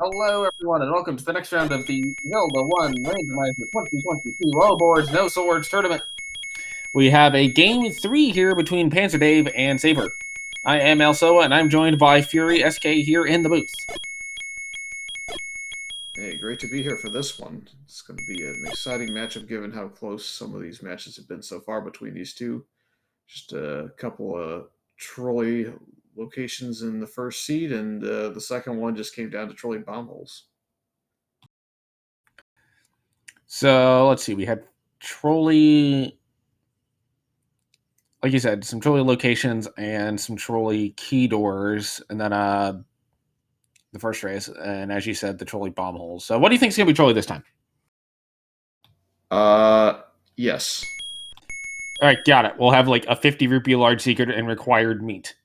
Hello, everyone, and welcome to the next round of the Zelda 1 Randomizer 2022 All Boards, No Swords Tournament. We have a Game 3 here between PanzerDave and Saber. I am Elsoa, and I'm joined by Fury SK here in the booth. Hey, great to be here for this one. It's going to be an exciting matchup given how close some of these matches have been so far between these two. Just a couple of trolley locations in the first seed, and the second one just came down to trolley bomb holes. So, let's see, we had trolley, like you said, some trolley locations and some trolley key doors, and then the first race, and as you said, the trolley bomb holes. So, what do you think is going to be trolley this time? Yes. All right, got it. We'll have like a 50 rupee large secret and required meat.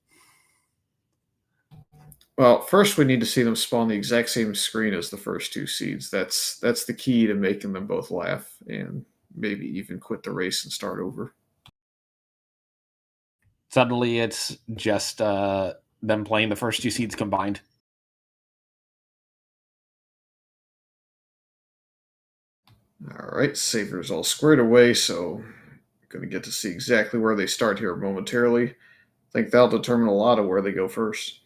Well, first we need to see them spawn the exact same screen as the first two seeds. That's the key to making them both laugh and maybe even quit the race and start over. Suddenly, it's just them playing the first two seeds combined. All right, Saber's all squared away, so going to get to see exactly where they start here momentarily. I think that'll determine a lot of where they go first.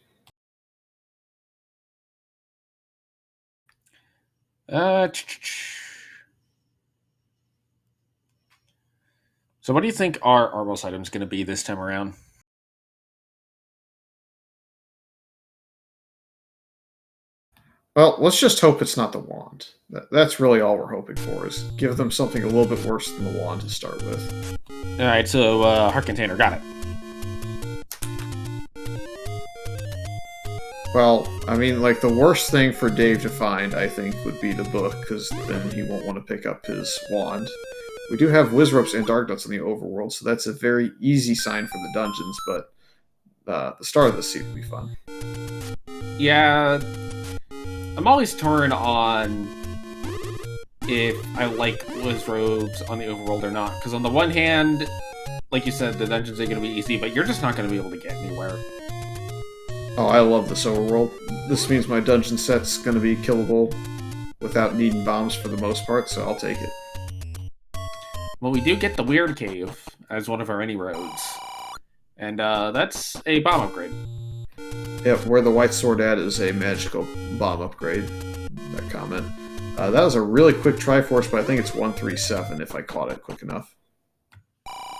So what do you think our Armos item is going to be this time around? Well, let's just hope it's not the wand. That's really all we're hoping for, is give them something a little bit worse than the wand to start with. All right, so heart container, got it. Well, I mean, like, the worst thing for Dave to find, I think, would be the book, because then he won't want to pick up his wand. We do have Wizropes and Dark Nuts in the overworld, so that's a very easy sign for the dungeons, but the start of the seed will be fun. Yeah, I'm always torn on if I like Wizrobes on the overworld or not. Because on the one hand, like you said, the dungeons are going to be easy, but you're just not going to be able to get anywhere. Oh, I love this overworld. This means my dungeon set's going to be killable without needing bombs for the most part, so I'll take it. Well, we do get the Weird Cave as one of our any roads. And that's a bomb upgrade. Yep, where the white sword at is a magical bomb upgrade. That comment. That was a really quick Triforce, but I think it's 137 if I caught it quick enough.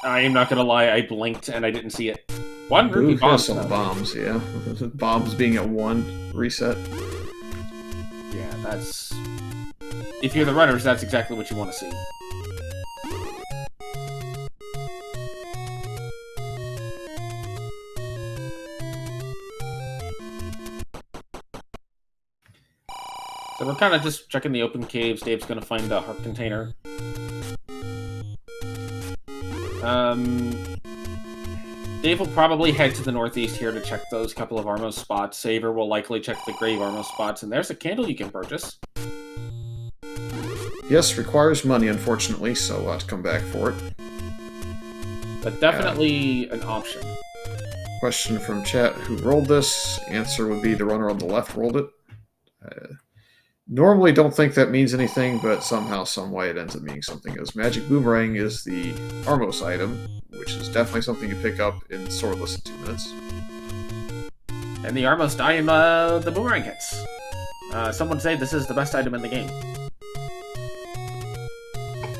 I am not going to lie, I blinked and I didn't see it. One rupee bomb. Some bombs, yeah. Bombs being at 1 reset. Yeah, that's... If you're the runners, that's exactly what you want to see. So we're kind of just checking the open caves. Dave's going to find a heart container. Dave will probably head to the northeast here to check those couple of Armos spots. Saber will likely check the Grave Armos spots, and there's a candle you can purchase. Yes, requires money, unfortunately, so I'll have to come back for it. But definitely an option. Question from chat, who rolled this? Answer would be the runner on the left rolled it. Normally don't think that means anything, but somehow, someway it ends up meaning something. As Magic Boomerang is the Armos item, which is definitely something you pick up in Swordless in 2 minutes. And the Armos item, the Boomerang hits. Some would say this is the best item in the game.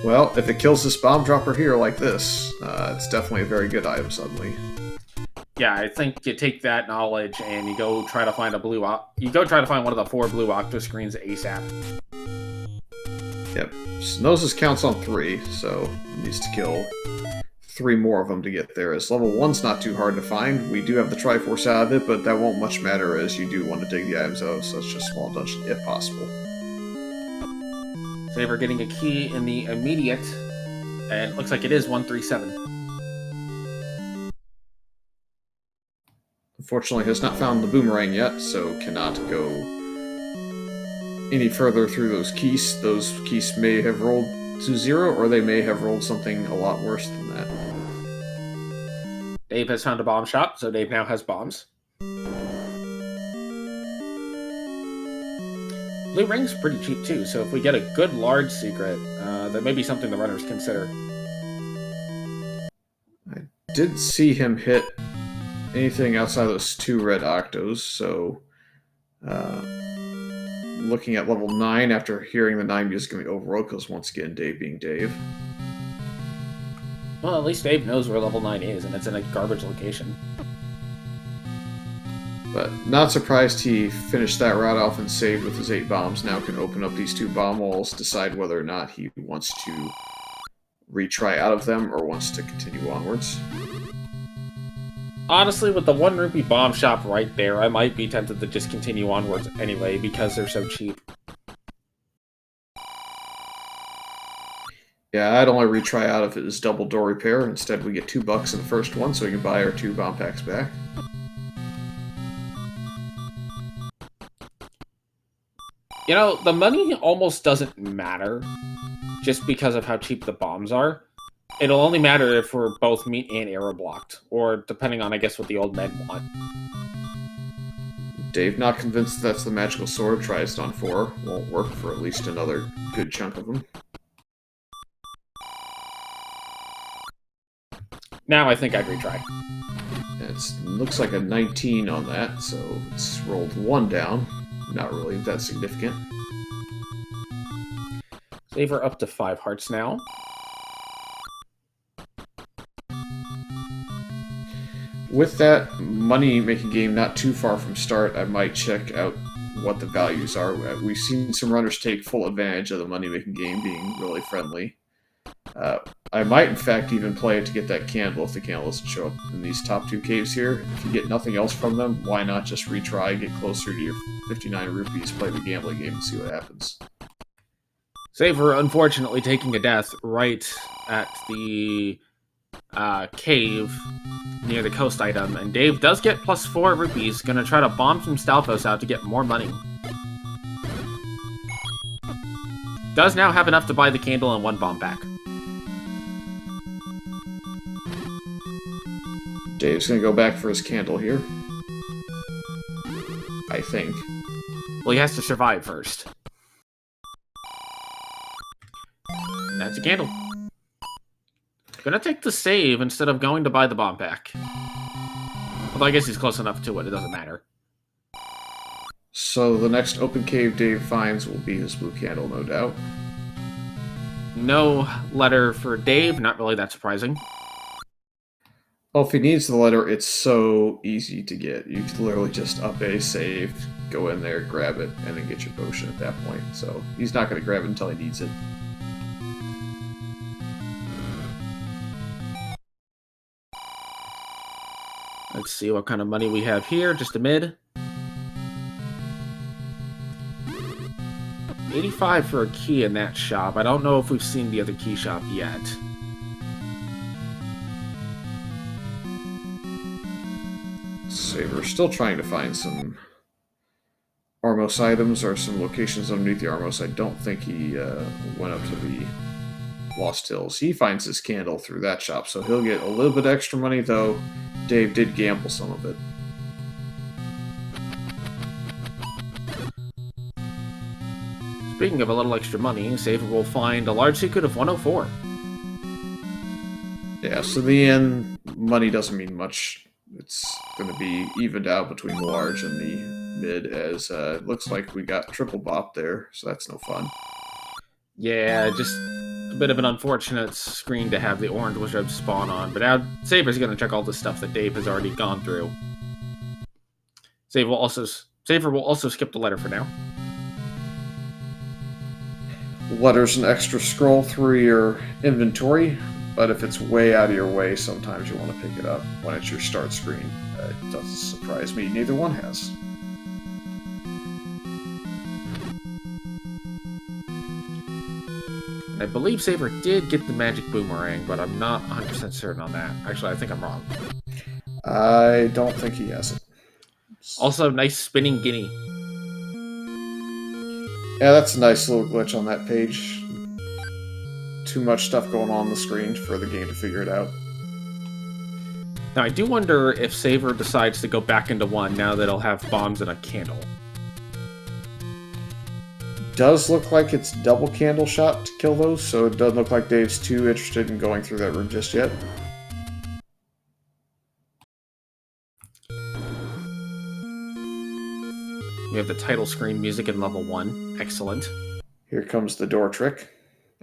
Well, if it kills this bomb dropper here like this, it's definitely a very good item suddenly. Yeah, I think you take that knowledge and you go try to find you go try to find one of the 4 blue octo screens ASAP. Yep. Gnosis counts on 3, so it needs to kill 3 more of them to get there. As level 1's not too hard to find. We do have the Triforce out of it, but that won't much matter as you do want to dig the items out of such a small dungeon if possible. Saber getting a key in the immediate, and it looks like it is 137. Unfortunately, has not found the boomerang yet, so cannot go any further through those keys. Those keys may have rolled to 0, or they may have rolled something a lot worse than that. Dave has found a bomb shop, so Dave now has bombs. Blue ring's pretty cheap too, so if we get a good large secret, that may be something the runners consider. I didn't see him hit anything outside of those 2 red octos, so looking at level 9 after hearing the 9 music in the overworld, because once again, Dave being Dave. Well, at least Dave knows where level 9 is, and it's in a garbage location. But not surprised he finished that route off and saved with his 8 bombs. Now can open up these 2 bomb walls, decide whether or not he wants to retry out of them or wants to continue onwards. Honestly, with the 1 rupee bomb shop right there, I might be tempted to just continue onwards anyway because they're so cheap. Yeah, I'd only retry out if it was double door repair. Instead, we get $2 in the first one, so we can buy our 2 bomb packs back. You know, the money almost doesn't matter just because of how cheap the bombs are. It'll only matter if we're both meat and arrow blocked, or depending on, I guess, what the old men want. Dave, not convinced that's the magical sword, tries on 4. Won't work for at least another good chunk of them. Now I think I'd retry. It looks like a 19 on that, so it's rolled 1 down. Not really that significant. Save her up to 5 hearts now. With that money-making game not too far from start, I might check out what the values are. We've seen some runners take full advantage of the money-making game being really friendly. I might, in fact, even play it to get that candle if the candle doesn't show up in these top 2 caves here. If you get nothing else from them, why not just retry, get closer to your 59 rupees, play the gambling game, and see what happens. Saver, unfortunately, taking a death right at the cave near the coast item, and Dave does get plus 4 rupees, gonna try to bomb some Stalfos out to get more money. Does now have enough to buy the candle and 1 bomb pack. Dave's gonna go back for his candle here. I think. Well, he has to survive first. That's a candle. Gonna take the save instead of going to buy the bomb pack. Although I guess he's close enough to it, it doesn't matter. So the next open cave Dave finds will be his blue candle, no doubt. No letter for Dave, not really that surprising. Well, if he needs the letter, it's so easy to get. You can literally just up a save, go in there, grab it, and then get your potion at that point. So he's not going to grab it until he needs it. Let's see what kind of money we have here. Just a mid. 85 for a key in that shop. I don't know if we've seen the other key shop yet. So we're still trying to find some Armos items or some locations underneath the Armos. I don't think he went up to the Lost Hills. He finds his candle through that shop, so he'll get a little bit extra money, though Dave did gamble some of it. Speaking of a little extra money, Saver will find a large secret of 104. Yeah, so in the end, money doesn't mean much. It's going to be evened out between the large and the mid, as it looks like we got triple bop there, so that's no fun. Yeah, just a bit of an unfortunate screen to have the orange wizard spawn on, but now Saber's going to check all the stuff that Dave has already gone through. Saver will also skip the letter for now. Letter's an extra scroll through your inventory, but if it's way out of your way, sometimes you want to pick it up when it's your start screen. It doesn't surprise me, neither one has. I believe Saber did get the magic boomerang, but I'm not 100% certain on that. Actually, I think I'm wrong. I don't think he has it. Also, nice spinning guinea. Yeah, that's a nice little glitch on that page. Too much stuff going on the screen for the game to figure it out. Now, I do wonder if Saver decides to go back into one now that he'll have bombs and a candle. does look like it's double candle shot to kill those, so it doesn't look like Dave's too interested in going through that room just yet. We have the title screen music in level 1. Excellent. Here comes the door trick.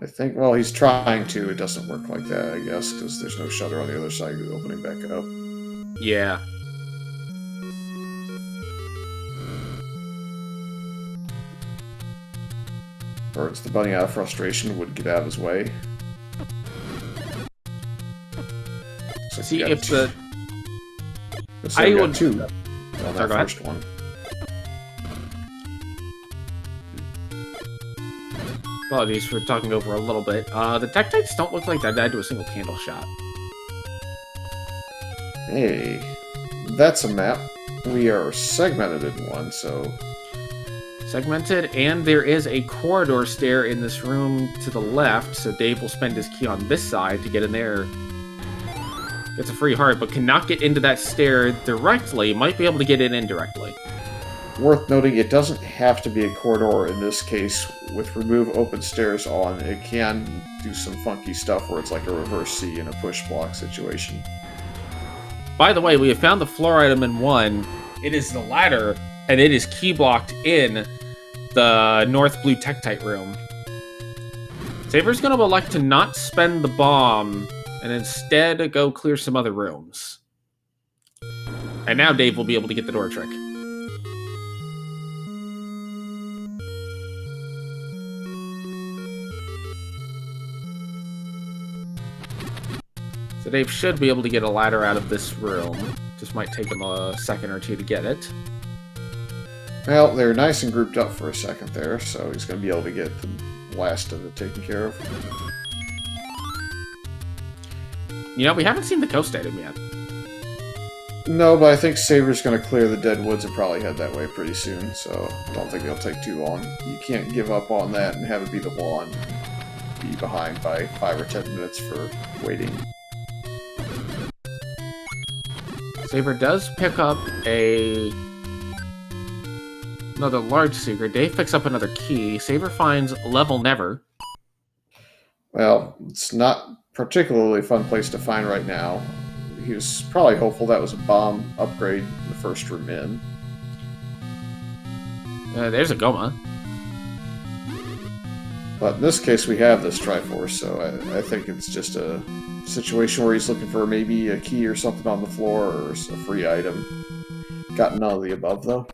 I think, well, he's trying to. It doesn't work like that, I guess, because there's no shutter on the other side opening back up. Yeah. Burns the bunny out of frustration, would get out of his way. So see, if the... I would two on that first one. Apologies for talking over a little bit. The Tektites don't look like they died to a single candle shot. Hey, that's a map. We are segmented in one, so... Segmented, and there is a corridor stair in this room to the left, so Dave will spend his key on this side to get in there. Gets a free heart, but cannot get into that stair directly. Might be able to get in indirectly. Worth noting, it doesn't have to be a corridor in this case. With remove open stairs on, it can do some funky stuff where it's like a reverse C in a push block situation. By the way, we have found the floor item in 1. It is the ladder, and it is key blocked in the North Blue Tektite room. Saber's going to elect to not spend the bomb, and instead go clear some other rooms. And now Dave will be able to get the door trick. So Dave should be able to get a ladder out of this room. Just might take him a second or two to get it. Well, they're nice and grouped up for a second there, so he's going to be able to get the last of it taken care of. You know, we haven't seen the coast item yet. No, but I think Saber's going to clear the dead woods and probably head that way pretty soon, so I don't think it'll take too long. You can't give up on that and have it be the wand and be behind by 5 or 10 minutes for waiting. Saber does pick up another large secret. Dave picks up another key. Saber finds level never. Well, it's not particularly fun place to find right now. He was probably hopeful that was a bomb upgrade in the first room in. There's a Goma. But in this case, we have this Triforce, so I think it's just a situation where he's looking for maybe a key or something on the floor or a free item. Got none of the above, though.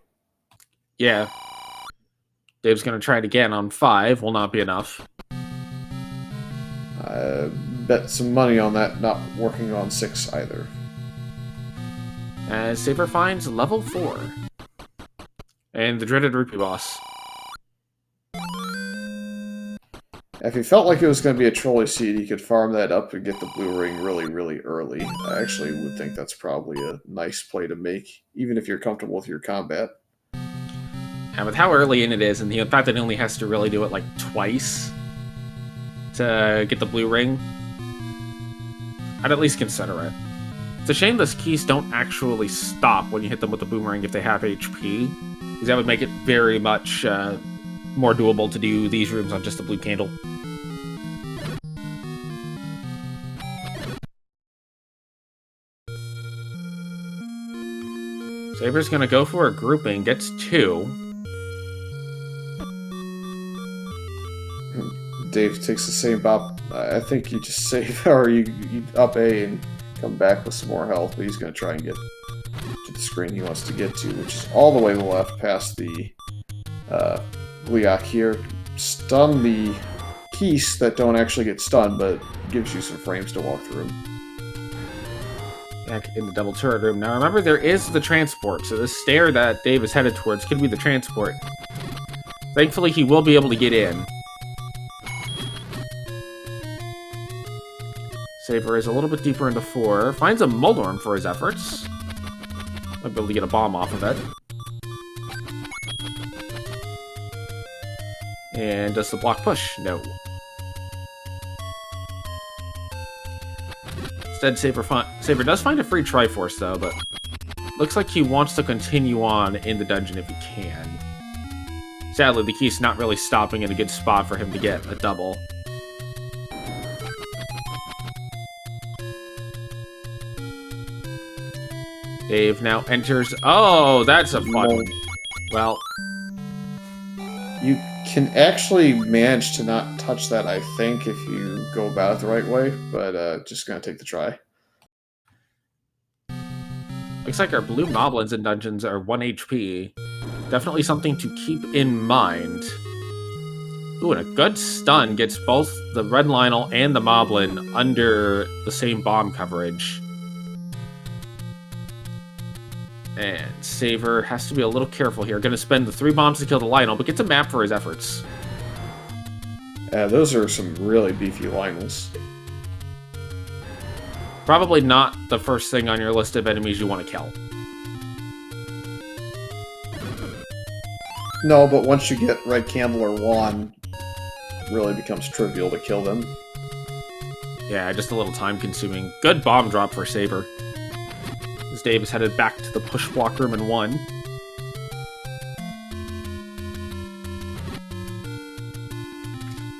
Yeah. Dave's going to try it again on 5. Will not be enough. Bet some money on that not working on 6 either. As Saber finds level 4. And the dreaded Rupee boss. If he felt like it was going to be a trolley seed, he could farm that up and get the blue ring really, really early. I actually would think that's probably a nice play to make, even if you're comfortable with your combat. And with how early in it is, and the fact that he only has to really do it like twice to get the blue ring, I'd at least consider it. It's a shame those keys don't actually stop when you hit them with the boomerang if they have HP, because that would make it very much more doable to do these rooms on just the blue candle. Saber's gonna go for a grouping, gets 2. Dave takes the same bop. I think you just save, or you up A and come back with some more health, but he's going to try and get to the screen he wants to get to, which is all the way to the left past the Gliok here. Stun the keys that don't actually get stunned, but gives you some frames to walk through. Back in the double turret room. Now remember, there is the transport, so this stair that Dave is headed towards could be the transport. Thankfully, he will be able to get in. Saber is a little bit deeper into 4. Finds a Moldorm for his efforts. Might be able to get a bomb off of it. And does the block push? No. Instead, Saber does find a free Triforce, though, but looks like he wants to continue on in the dungeon if he can. Sadly, the key's not really stopping in a good spot for him to get a double. Dave now enters. Oh, that's a fun one. Well, you can actually manage to not touch that, I think, if you go about it the right way, but just gonna take the try. Looks like our blue moblins in dungeons are 1 HP. Definitely something to keep in mind. Ooh, and a good stun gets both the red Lionel and the moblin under the same bomb coverage. And Saver has to be a little careful here. Gonna spend the 3 bombs to kill the Lionel, but gets a map for his efforts. Those are some really beefy Lionels. Probably not the first thing on your list of enemies you want to kill. No, but once you get Red Candle or Juan, it really becomes trivial to kill them. Yeah, just a little time consuming. Good bomb drop for Saber. As Dave is headed back to the push block room in 1.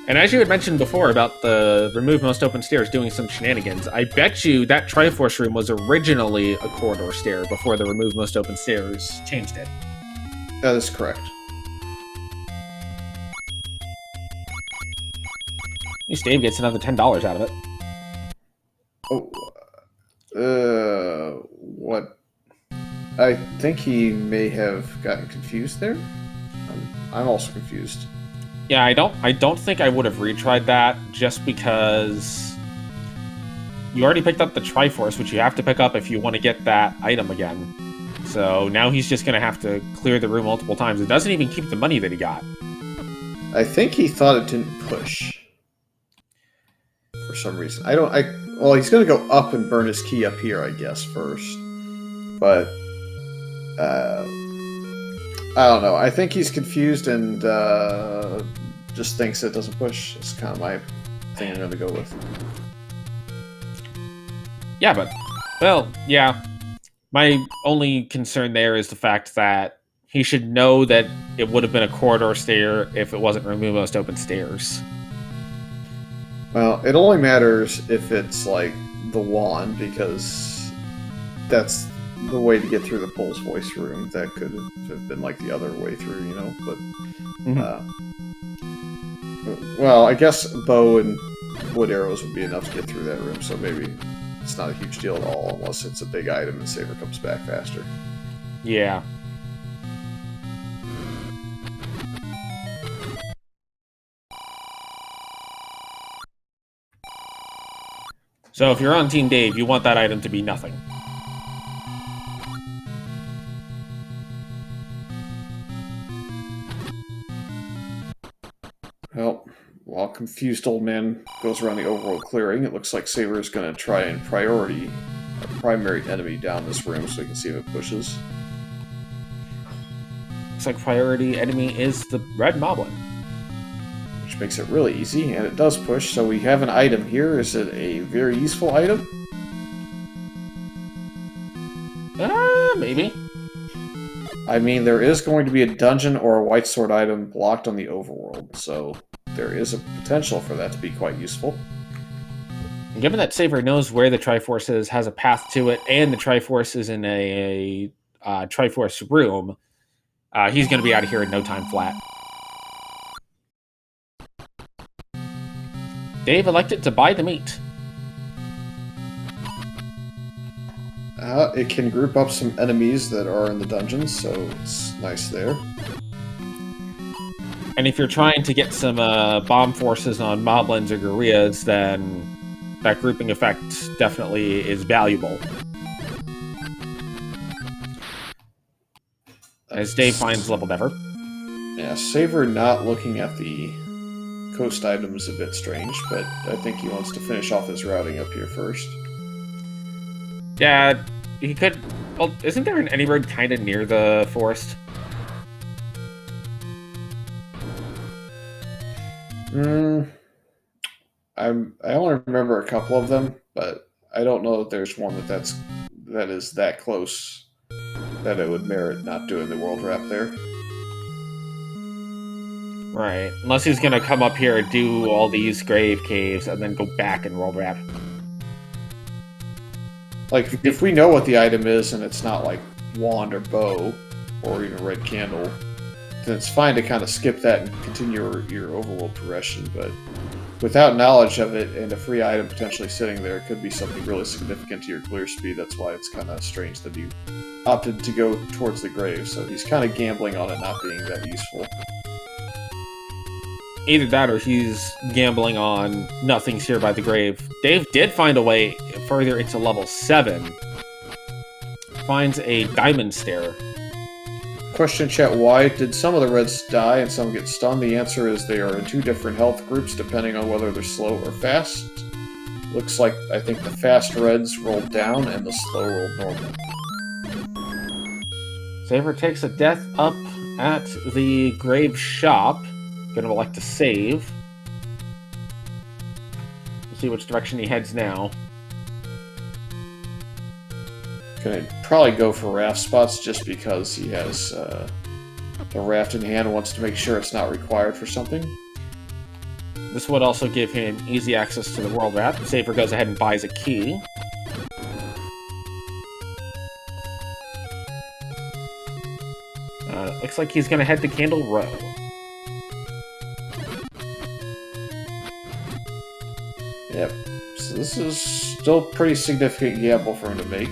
And as you had mentioned before about the remove most open stairs doing some shenanigans, I bet you that Triforce room was originally a corridor stair before the remove most open stairs changed it. That is correct. At least Dave gets another $10 out of it. Oh, what? I think he may have gotten confused there. I'm also confused. Yeah, I don't think I would have retried that just because you already picked up the Triforce, which you have to pick up if you want to get that item again. So now he's just going to have to clear the room multiple times. It doesn't even keep the money that he got. I think he thought it didn't push. For some reason. Well, he's going to go up and burn his key up here, I guess, first. But, I don't know. I think he's confused and just thinks it doesn't push. That's kind of my thing I'm going to go with. Yeah, but, well, yeah. My only concern there is the fact that he should know that it would have been a corridor stair if it wasn't remove most open stairs. Well, it only matters if it's, like, the wand, because that's the way to get through the Pulse Voice room. That could have been, like, the other way through, you know, but... well, I guess bow and wood arrows would be enough to get through that room, so maybe it's not a huge deal at all, unless it's a big item and Saber comes back faster. Yeah. So if you're on Team Dave, you want that item to be nothing. Well, while confused old man goes around the overworld clearing, it looks like Saber is going to try and priority a primary enemy down this room so we can see if it pushes. Looks like priority enemy is the red moblin. Which makes it really easy, and it does push, so we have an item here. Is it a very useful item? Maybe. I mean, there is going to be a dungeon or a white sword item blocked on the overworld, so there is a potential for that to be quite useful. And given that Saber knows where the Triforce is, has a path to it, and the Triforce is in a Triforce room, he's going to be out of here in no time flat. Dave elected to buy the meat. It can group up some enemies that are in the dungeons, so it's nice there. And if you're trying to get some bomb forces on moblins or gorillas, then that grouping effect definitely is valuable. As Dave finds level Never. Yeah, Saber not looking at the coast item is a bit strange, but I think he wants to finish off his routing up here first. Yeah, he could... Well, isn't there an Anybird kind of near the forest? I only remember a couple of them, but I don't know that there's one that is that close that it would merit not doing the world wrap there. Right. Unless he's gonna come up here and do all these grave caves and then go back and world wrap. Like, if we know what the item is and it's not like wand or bow or even red candle, then it's fine to kind of skip that and continue your overworld progression. But without knowledge of it and a free item potentially sitting there, it could be something really significant to your clear speed. That's why it's kind of strange that you opted to go towards the grave. So he's kind of gambling on it not being that useful. Either that or he's gambling on nothing's here by the grave. Dave did find a way further into level 7. Finds a diamond stair. Question chat, why did some of the reds die and some get stunned? The answer is they are in 2 different health groups depending on whether they're slow or fast. Looks like I think the fast reds rolled down and the slow rolled normal. Saber takes a death up at the grave shop. Gonna elect to save. We'll see which direction he heads now. Gonna probably go for raft spots just because he has the raft in hand, wants to make sure it's not required for something. This would also give him easy access to the world wrap. Saber goes ahead and buys a key. Looks like he's gonna head to Candle Row. Yep. So this is still a pretty significant gamble for him to make.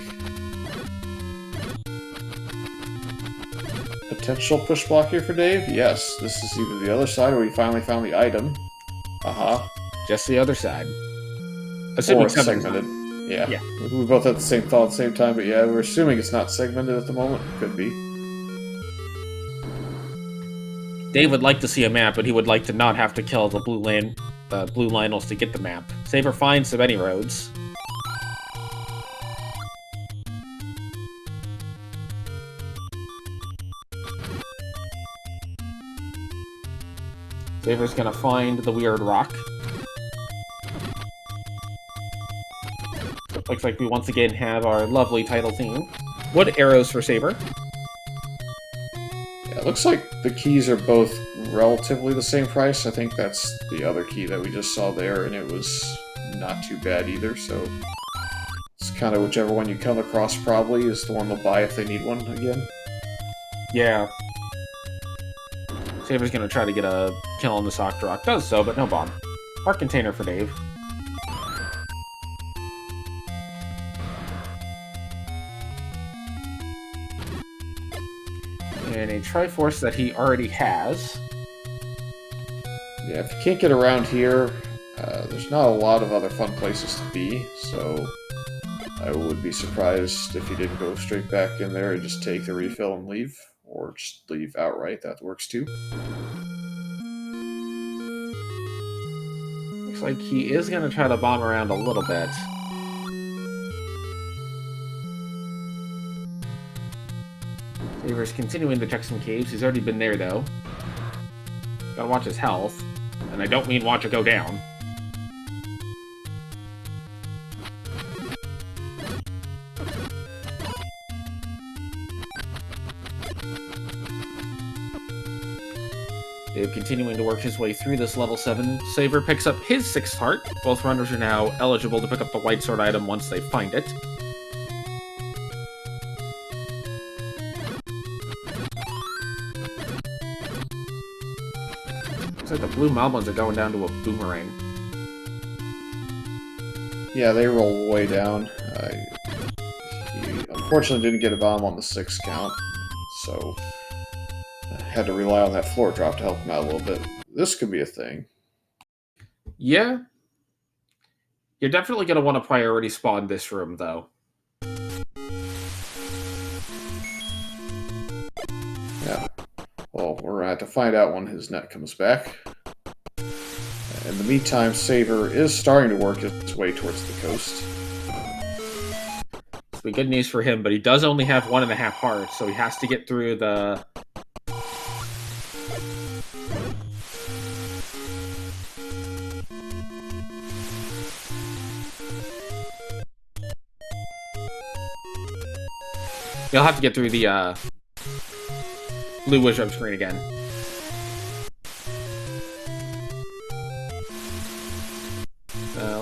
Potential push block here for Dave? Yes. This is either the other side or we finally found the item. Aha. Just the other side. Assuming it's segmented. Yeah. We both had the same thought at the same time, but yeah, we're assuming it's not segmented at the moment. Could be. Dave would like to see a map, but he would like to not have to kill the blue Lionels to get the map. Saber finds so many roads. Saber's gonna find the weird rock. Looks like we once again have our lovely title theme. Wood arrows for Saber. Yeah, it looks like the keys are both relatively the same price. I think that's the other key that we just saw there, and it was not too bad either, so it's kind of whichever one you come across probably is the one they'll buy if they need one again. Yeah. Saber's gonna try to get a kill on the sock rock. Does so, but no bomb. Heart container for Dave. And a Triforce that he already has. Yeah, if you can't get around here, there's not a lot of other fun places to be, so I would be surprised if you didn't go straight back in there and just take the refill and leave, or just leave outright. That works too. Looks like he is going to try to bomb around a little bit. Saber's continuing to check some caves. He's already been there, though. Gotta watch his health. And I don't mean watch it go down. Dave continuing to work his way through this level 7. Saber picks up his 6th heart. Both runners are now eligible to pick up the white sword item once they find it. Looks like the blue Malmons are going down to a boomerang. Yeah, they roll way down. He unfortunately didn't get a bomb on the 6 count, so had to rely on that floor drop to help him out a little bit. This could be a thing. Yeah. You're definitely going to want to priority spawn this room, though. Yeah. Well, we're going to have to find out when his net comes back. In the meantime, Saber is starting to work his way towards the coast. It's good news for him, but he does only have 1.5 hearts, so he has to get through the... He'll have to get through the blue wizard screen again.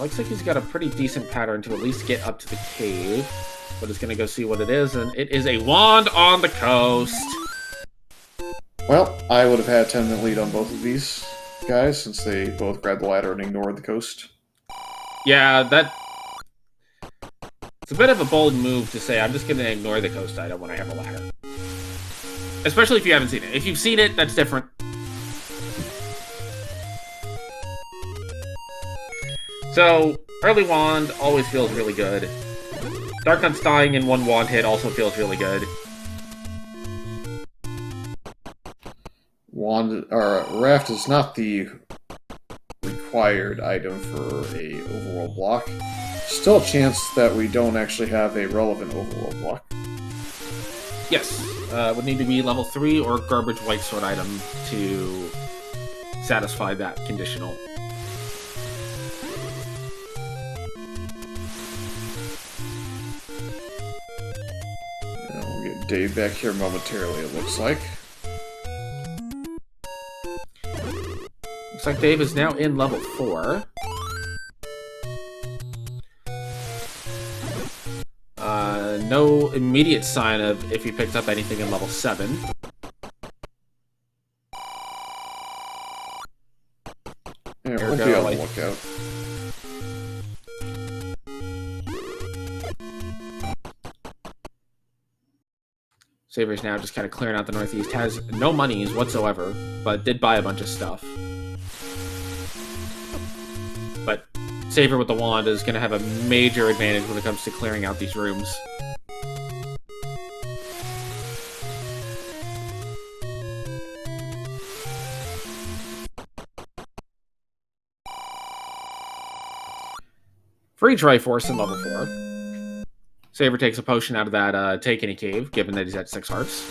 looks like he's got a pretty decent pattern to at least get up to the cave. But it's going to go see what it is, and it is a wand on the coast. Well, I would have had a 10-minute lead on both of these guys, since they both grabbed the ladder and ignored the coast. Yeah, it's a bit of a bold move to say, I'm just going to ignore the coast item when I have a ladder. Especially if you haven't seen it. If you've seen it, that's different. So, early wand always feels really good. Dark Hunt's dying in one wand hit also feels really good. Raft is not the required item for a overworld block. Still a chance that we don't actually have a relevant overworld block. Yes, would need to be level 3 or garbage white sword item to satisfy that conditional. We'll get Dave back here momentarily, it looks like. Looks like Dave is now in level 4. No immediate sign of if he picked up anything in level 7. Yeah, we'll be on the lookout. Saber's now just kind of clearing out the northeast. Has no monies whatsoever, but did buy a bunch of stuff. But Saber with the wand is going to have a major advantage when it comes to clearing out these rooms. Free Triforce in level 4. Saber takes a potion out of that Take Any Cave, given that he's at 6 hearts.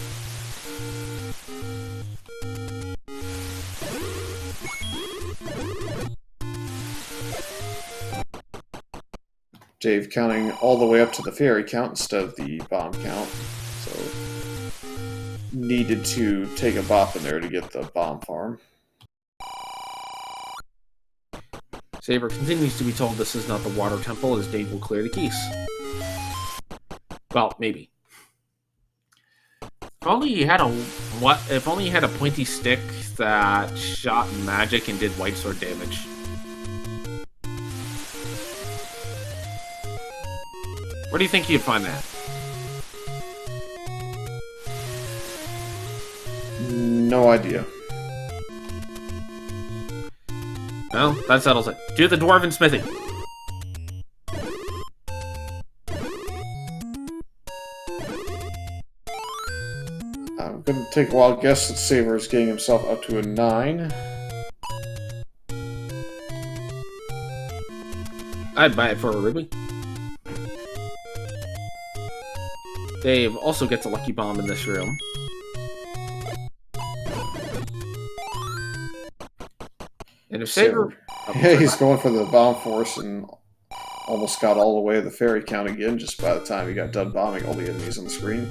Dave counting all the way up to the fairy count instead of the bomb count. So, needed to take a bop in there to get the bomb farm. Saber continues to be told this is not the water temple, as Dave will clear the keys. Well, maybe. If only he had a pointy stick that shot magic and did white sword damage. Where do you think you'd find that? No idea. Well, that settles it. Do the dwarven smithy. I'm going to take a wild guess that Saber is getting himself up to a 9. I'd buy it for a ruby. Dave also gets a lucky bomb in this room. And if Saber... Yeah, he's going for the bomb force and almost got all the way to the fairy count again just by the time he got done bombing all the enemies on the screen.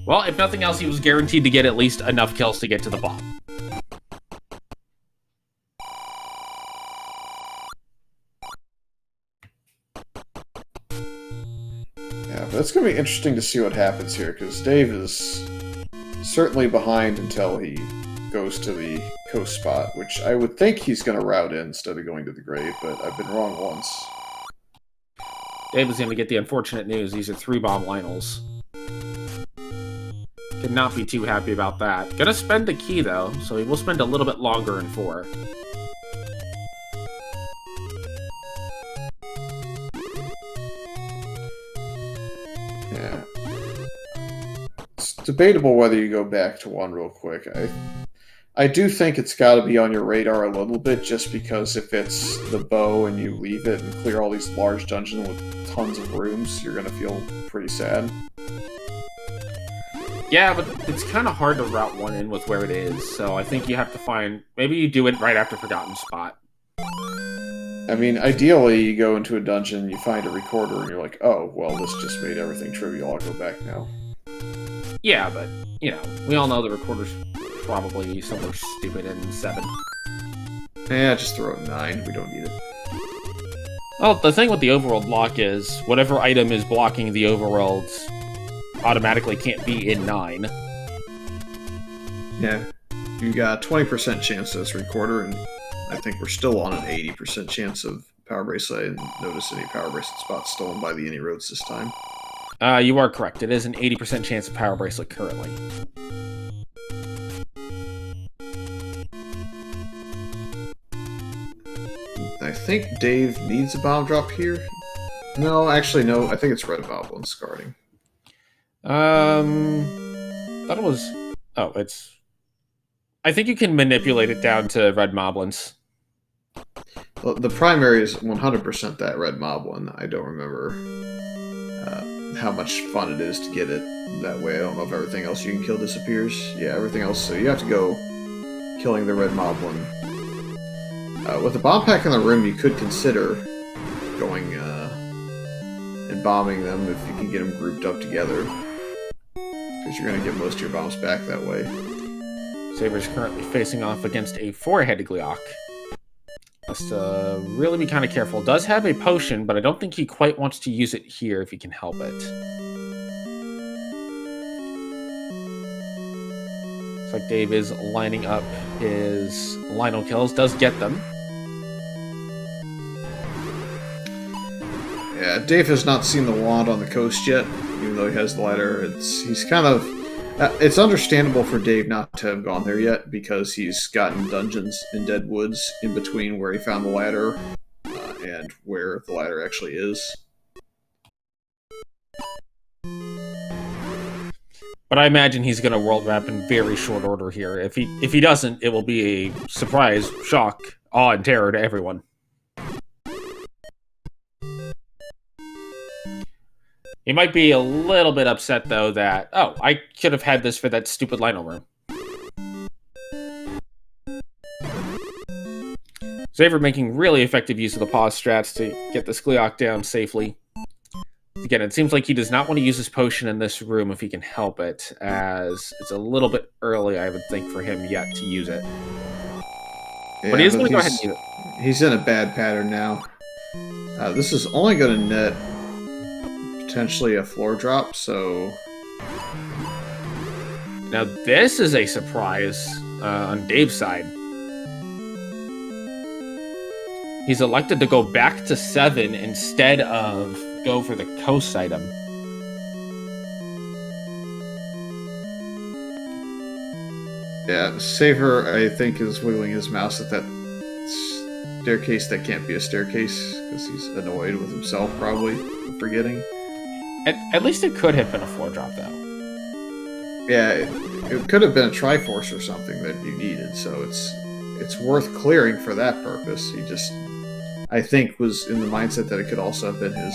Well, if nothing else, he was guaranteed to get at least enough kills to get to the bomb. Yeah, but it's going to be interesting to see what happens here, because Dave is certainly behind until he goes to the coast spot, which I would think he's going to route in instead of going to the grave, but I've been wrong once. Dave is going to get the unfortunate news. These are 3-bomb Lionels. Could not be too happy about that. Gonna spend the key, though, so he will spend a little bit longer in 4. Yeah. It's debatable whether you go back to 1 real quick. I do think it's got to be on your radar a little bit, just because if it's the bow and you leave it and clear all these large dungeons with tons of rooms, you're going to feel pretty sad. Yeah, but it's kind of hard to route 1 in with where it is, so I think you have to find... Maybe you do it right after Forgotten Spot. I mean, ideally, you go into a dungeon, you find a recorder, and you're like, oh, well, this just made everything trivial, I'll go back now. Yeah, but, you know, we all know the recorder's probably somewhere stupid in 7. Yeah, just throw it 9, we don't need it. Well, the thing with the overworld lock is whatever item is blocking the overworld automatically can't be in 9. Yeah, you got a 20% chance of this recorder, and I think we're still on an 80% chance of power bracelet. I didn't notice any power bracelet spots stolen by the Any Roads this time. You are correct. It is an 80% chance of power bracelet currently. I think Dave needs a bomb drop here. No, actually, no. I think it's Red Goblins guarding. Thought it was. Oh, it's. I think you can manipulate it down to red moblins. Well, the primary is 100% that red moblin. I don't remember how much fun it is to get it that way. I don't know if everything else you can kill disappears. Yeah, everything else. So you have to go killing the red moblin. With the bomb pack in the room, you could consider going and bombing them if you can get them grouped up together. Because you're going to get most of your bombs back that way. Saber's currently facing off against a 4-headed Gleeok. Must really be kind of careful. Does have a potion, but I don't think he quite wants to use it here if he can help it. Looks like Dave is lining up his Lionel kills. Does get them. Yeah, Dave has not seen the wand on the coast yet, even though he has the ladder. He's kind of... it's understandable for Dave not to have gone there yet, because he's gotten dungeons in Dead Woods in between where he found the ladder and where the ladder actually is. But I imagine he's going to world wrap in very short order here. If he doesn't, it will be a surprise, shock, awe, and terror to everyone. He might be a little bit upset, though, that, oh, I should have had this for that stupid Lionel room. Xavier making really effective use of the pause strats to get the Gleeok down safely. Again, it seems like he does not want to use his potion in this room if he can help it, as it's a little bit early, I would think, for him yet to use it. Yeah, but he is going to go ahead and use it. He's in a bad pattern now. This is only going to net potentially a floor drop, so... Now this is a surprise on Dave's side. He's elected to go back to 7 instead of go for the coast item. Yeah, Saver, I think, is wiggling his mouse at that staircase that can't be a staircase, because he's annoyed with himself, probably, for forgetting. At least it could have been a floor drop, though. Yeah, it could have been a Triforce or something that you needed, so it's worth clearing for that purpose. He just, I think, was in the mindset that it could also have been his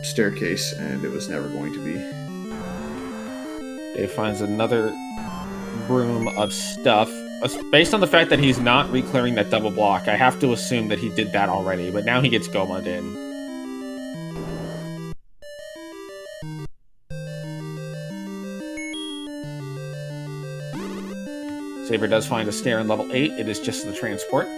staircase, and it was never going to be. Dave finds another room of stuff. Based on the fact that he's not re-clearing that double block, I have to assume that he did that already, but now he gets Goma'd in. Saber does find a stair in level 8. It is just the transport.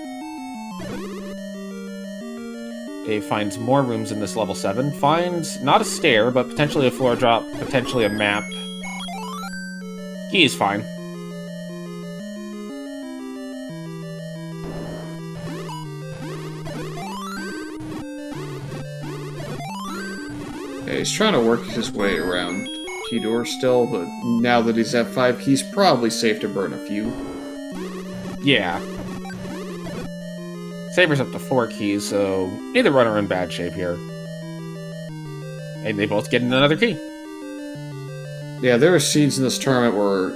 Dave finds more rooms in this level 7. Finds not a stair, but potentially a floor drop, potentially a map. Key is fine. Yeah, he's trying to work his way around key doors still, but now that he's at 5, he's probably safe to burn a few. Yeah. Saber's up to 4 keys, so neither runner are in bad shape here. And they both get another key. Yeah, there are seeds in this tournament where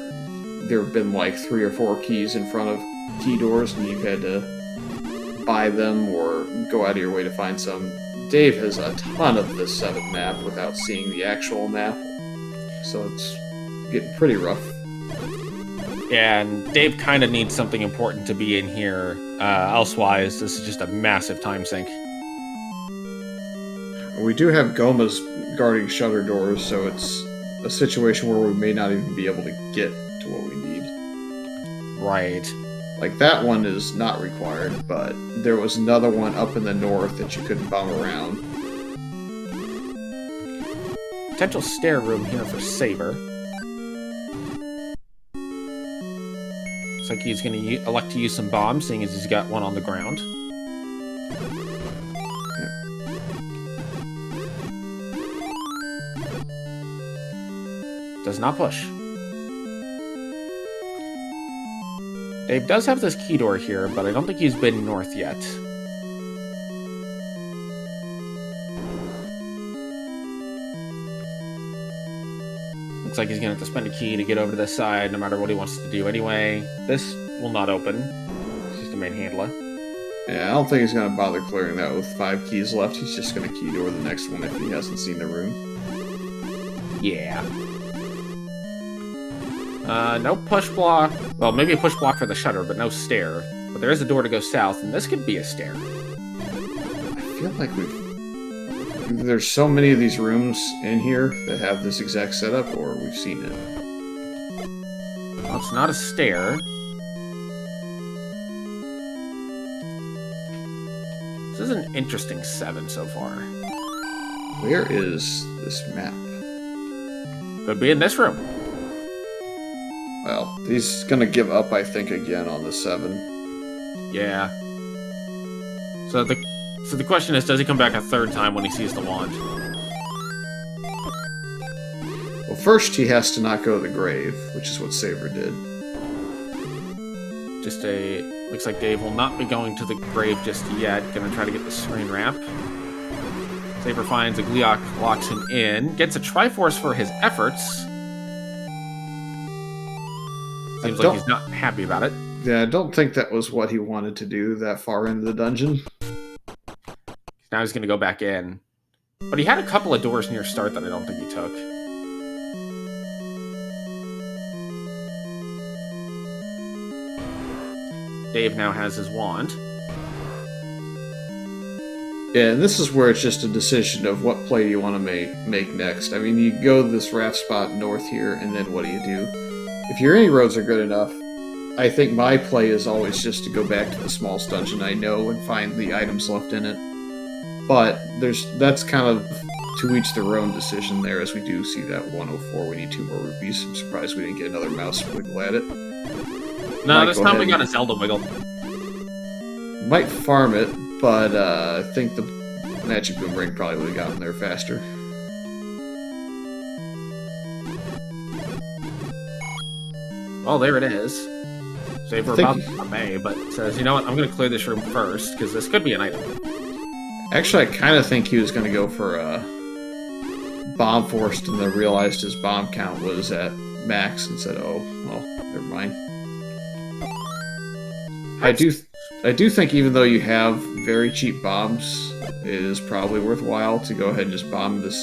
there have been like 3 or 4 keys in front of key doors, and you've had to buy them or go out of your way to find some. Dave has a ton of this 7 map without seeing the actual map, so it's getting pretty rough. Yeah, and Dave kind of needs something important to be in here. Elsewise, this is just a massive time sink. We do have Gomas guarding shutter doors, so it's a situation where we may not even be able to get to what we need. Right. Like, that one is not required, but there was another one up in the north that you couldn't bomb around. Potential stair room here for Saber. Looks like he's going to elect to use some bombs, seeing as he's got one on the ground. Does not push. Dave does have this key door here, but I don't think he's been north yet. Looks like he's going to have to spend a key to get over to this side, no matter what he wants to do anyway. This will not open. It's just a main handler. Yeah, I don't think he's going to bother clearing that with 5 keys left. He's just going to key door the next one if he hasn't seen the room. Yeah. No push block. Well, maybe a push block for the shutter, but no stair. But there is a door to go south, and this could be a stair. I feel like there's so many of these rooms in here that have this exact setup, or we've seen it. Well, it's not a stair. This is an interesting 7 so far. Where is this map? Could be in this room. Well, he's gonna give up, I think, again on the 7. Yeah. So the question is, does he come back a third time when he sees the wand? Well, first he has to not go to the grave, which is what Saber did. Looks like Dave will not be going to the grave just yet. Gonna try to get the screen wrap. Saber finds a Gleok, locks him in, gets a Triforce for his efforts. Seems like he's not happy about it. Yeah, I don't think that was what he wanted to do that far into the dungeon. Now he's going to go back in. But he had a couple of doors near start that I don't think he took. Dave now has his wand. Yeah, and this is where it's just a decision of what play you want to make next. I mean, you go to this raft spot north here, and then what do you do? If your any roads are good enough, I think my play is always just to go back to the smallest dungeon I know and find the items left in it. But that's kind of to each their own decision there, as we do see that 104. We need 2 more rupees. I'm surprised we didn't get another mouse wiggle at it. No, this time we got a Zelda wiggle. Might farm it, but I think the Magic Boomerang probably would have gotten there faster. Well, there it is. Saber about May, but says, you know what, I'm going to clear this room first, because this could be an item. Actually, I kind of think he was going to go for Bomb Force, and then realized his bomb count was at max, and said, oh, well, never mind. I do think even though you have very cheap bombs, it is probably worthwhile to go ahead and just bomb this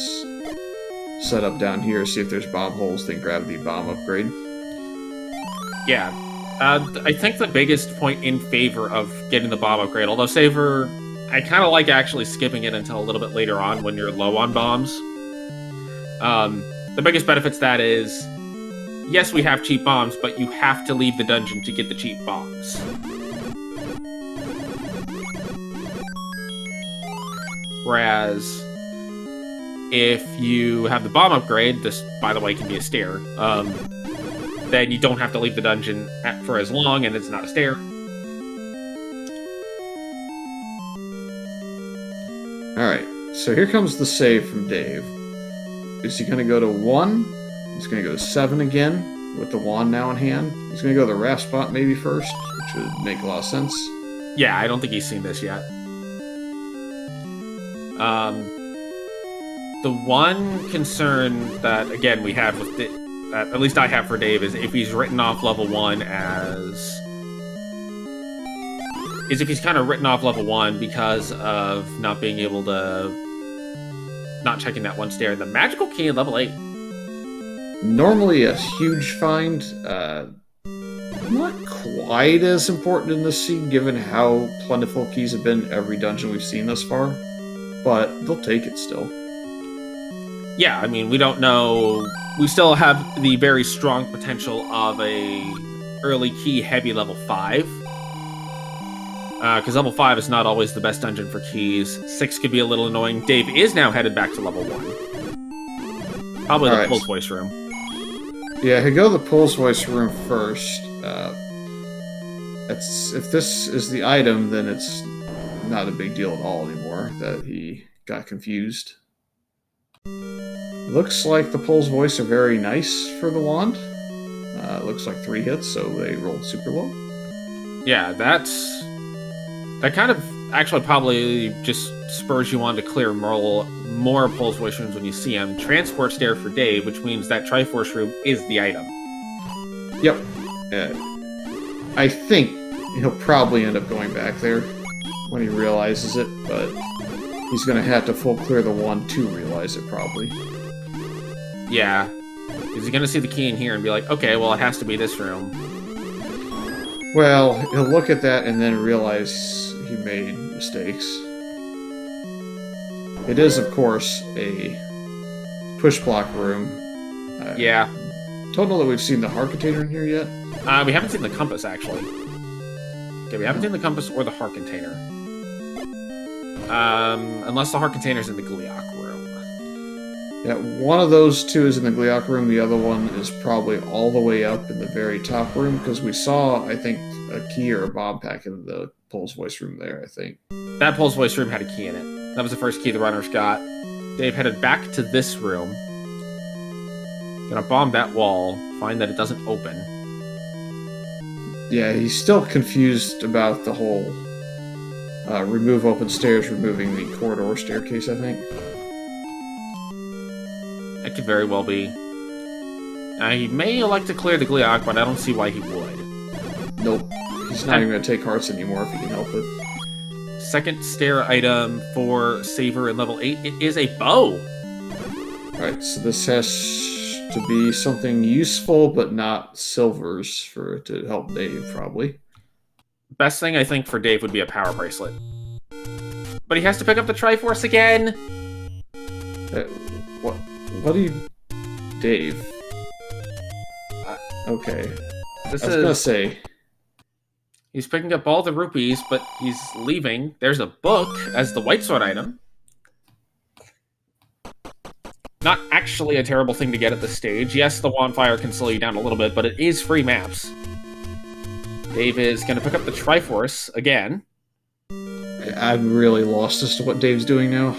setup down here, see if there's bomb holes, then grab the bomb upgrade. Yeah. I think the biggest point in favor of getting the bomb upgrade, although Saber, I kind of like actually skipping it until a little bit later on when you're low on bombs. The biggest benefit to that is, yes, we have cheap bombs, but you have to leave the dungeon to get the cheap bombs. Whereas, if you have the bomb upgrade, this, by the way, can be a stair, then you don't have to leave the dungeon for as long, and it's not a stair. Alright, so here comes the save from Dave. Is he going to go to 1? He's going to go to 7 again, with the wand now in hand. He's going to go to the raft spot maybe first, which would make a lot of sense. Yeah, I don't think he's seen this yet. The one concern that, again, we have with at least I have for Dave, is if he's written off level 1 if he's kind of written off level 1 because of not being able to, not checking that one stair. The magical key at level 8. Normally a huge find, not quite as important in this scene given how plentiful keys have been every dungeon we've seen thus far, but they'll take it still. Yeah, I mean, we don't know. We still have the very strong potential of a early key heavy level 5. Because level 5 is not always the best dungeon for keys. 6 could be a little annoying. Dave is now headed back to level 1. Probably the Pulse Voice room. Yeah, he'd go to the Pulse Voice room first. If this is the item, then it's not a big deal at all anymore that he got confused. Looks like the Pulse Voice are very nice for the wand. Looks like 3 hits, so they rolled super low. Yeah, that kind of actually probably just spurs you on to clear more Pulse Voice rooms when you see them. Transport Stair for Dave, which means that Triforce room is the item. Yep. I think he'll probably end up going back there when he realizes it, but he's going to have to full clear the wand to realize it, probably. Yeah. Is he going to see the key in here and be like, okay, well, it has to be this room? Well, he'll look at that and then realize he made mistakes. It is, of course, a push block room. Yeah. Don't know that we've seen the heart container in here yet. We haven't seen the compass, actually. Okay, we haven't seen the compass or the heart container. Unless the heart container's in the Gliok room. Yeah, one of those two is in the Gliok room, the other one is probably all the way up in the very top room, because we saw, I think, a key or a bomb pack in the Pulse Voice room there, I think. That Pulse Voice room had a key in it. That was the first key the runners got. Dave headed back to this room. Gonna bomb that wall, find that it doesn't open. Yeah, he's still confused about the whole remove open stairs, removing the corridor staircase, I think. That could very well be. He may elect to clear the Gliok, but I don't see why he would. Nope. He's not even going to take hearts anymore if he can help it. Second stair item for Saver in level 8. It is a bow! Right, so this has to be something useful, but not silvers for it to help Dave, probably. Best thing, I think, for Dave would be a power bracelet. But he has to pick up the Triforce again! What do you... Dave. Okay. I was gonna say... He's picking up all the rupees, but he's leaving. There's a book as the White Sword item. Not actually a terrible thing to get at this stage. Yes, the Wandfire can slow you down a little bit, but it is free maps. Dave is going to pick up the Triforce again. I'm really lost as to what Dave's doing now.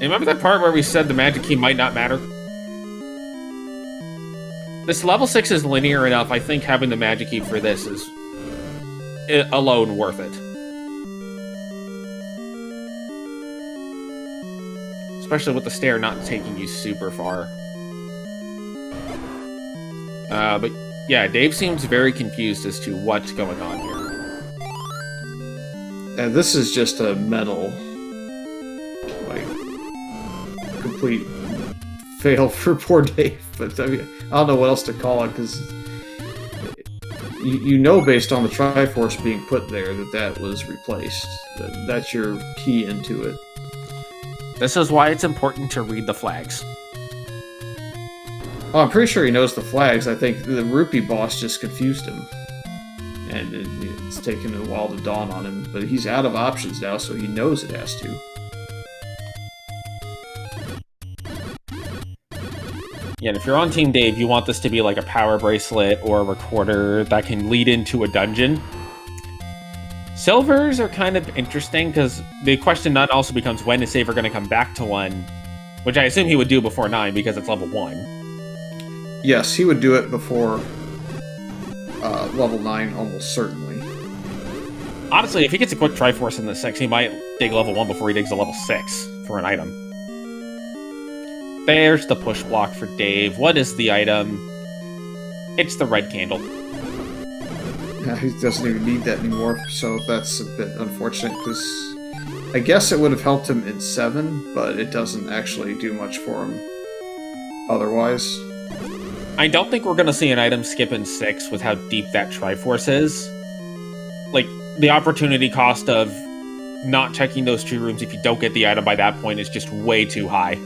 Remember that part where we said the magic key might not matter? This level 6 is linear enough. I think having the magic key for this is alone worth it. Especially with the stair not taking you super far. But yeah, Dave seems very confused as to what's going on here. And this is just a metal, like, complete fail for poor Dave. But I mean, I don't know what else to call it, because you know, based on the Triforce being put there, that was replaced. That's your key into it. This is why it's important to read the flags. Oh, I'm pretty sure he knows the flags. I think the rupee boss just confused him. And it's taken a while to dawn on him. But he's out of options now, so he knows it has to. Yeah, and if you're on Team Dave, you want this to be like a power bracelet or a recorder that can lead into a dungeon. Silvers are kind of interesting, because the question then also becomes, when is Saver going to come back to one? Which I assume he would do before 9, because it's level 1. Yes, he would do it before level 9, almost certainly. Honestly, if he gets a quick Triforce in the 6, he might dig level 1 before he digs a level 6 for an item. There's the push block for Dave. What is the item? It's the red candle. Yeah, he doesn't even need that anymore, so that's a bit unfortunate, because I guess it would have helped him in 7, but it doesn't actually do much for him otherwise. I don't think we're going to see an item skip in 6 with how deep that Triforce is. Like, the opportunity cost of not checking those 2 rooms if you don't get the item by that point is just way too high.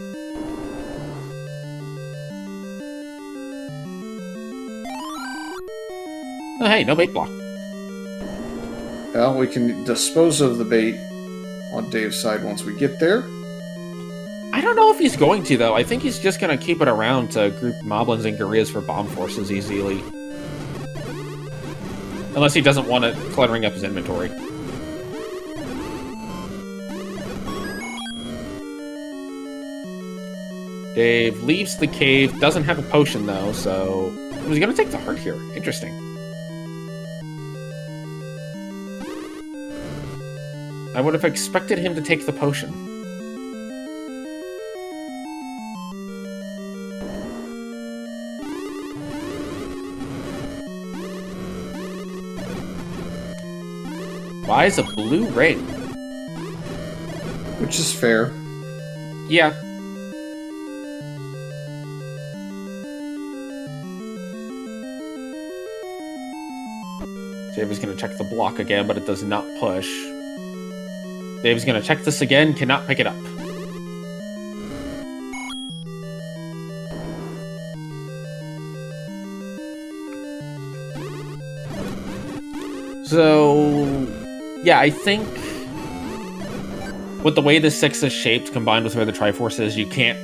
Oh, hey, no bait block. Well, we can dispose of the bait on Dave's side once we get there. I don't know if he's going to, though. I think he's just going to keep it around to group Moblins and Guerrillas for bomb forces easily. Unless he doesn't want it cluttering up his inventory. Dave leaves the cave, doesn't have a potion, though, so... He's going to take the heart here. Interesting. I would have expected him to take the potion. Buys a blue ring. Which is fair. Yeah. Dave is going to check the block again, but it does not push. Dave is going to check this again, cannot pick it up. So, yeah, I think with the way the 6 is shaped, combined with where the Triforce is, you can't...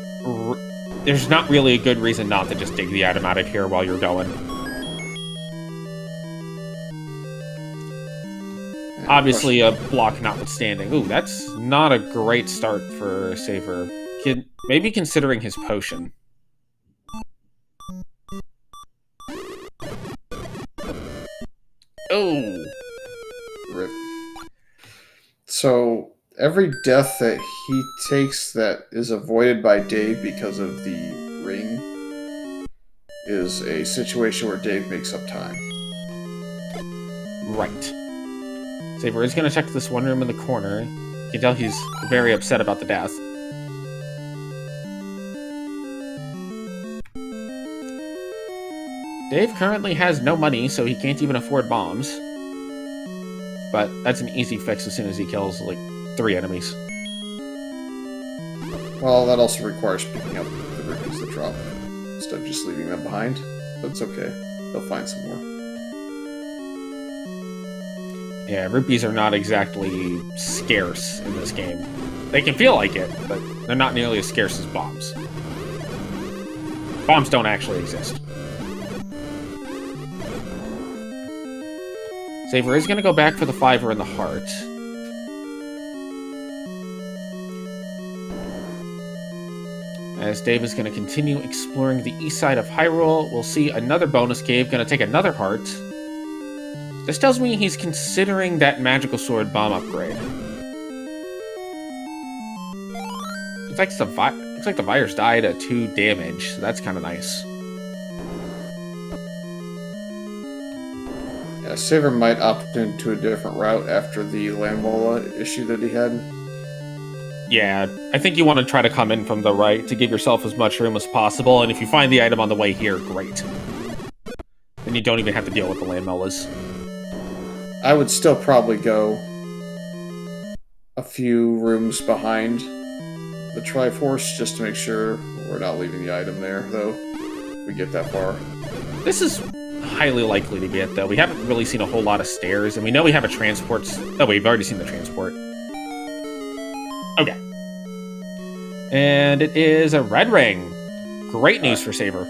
There's not really a good reason not to just dig the item out of here while you're going. Obviously, a block notwithstanding. Ooh, that's not a great start for Saver. Maybe considering his potion. Oh. Rip. So, every death that he takes that is avoided by Dave because of the ring is a situation where Dave makes up time. Right. Saber is going to check this one room in the corner. You can tell he's very upset about the death. Dave currently has no money, so he can't even afford bombs. But that's an easy fix as soon as he kills, like, 3 enemies. Well, that also requires picking up the rupees that drop, instead of just leaving them behind. But it's okay. They'll find some more. Yeah, rupees are not exactly scarce in this game. They can feel like it, but they're not nearly as scarce as bombs. Bombs don't actually exist. Saver is going to go back for the 5er in the heart. As Dave is going to continue exploring the east side of Hyrule, we'll see another bonus cave, going to take another heart. This tells me he's considering that magical sword bomb upgrade. Looks like the virus died at 2 damage, so that's kind of nice. Yeah, Saver might opt into a different route after the Landmola issue that he had. Yeah, I think you want to try to come in from the right to give yourself as much room as possible, and if you find the item on the way here, great. Then you don't even have to deal with the Landmolas. I would still probably go a few rooms behind the Triforce just to make sure we're not leaving the item there, though, if we get that far. This is highly likely to be it, though. We haven't really seen a whole lot of stairs, and we know we have a transport... Oh, we've already seen the transport. Okay. And it is a red ring. Great news for Saber.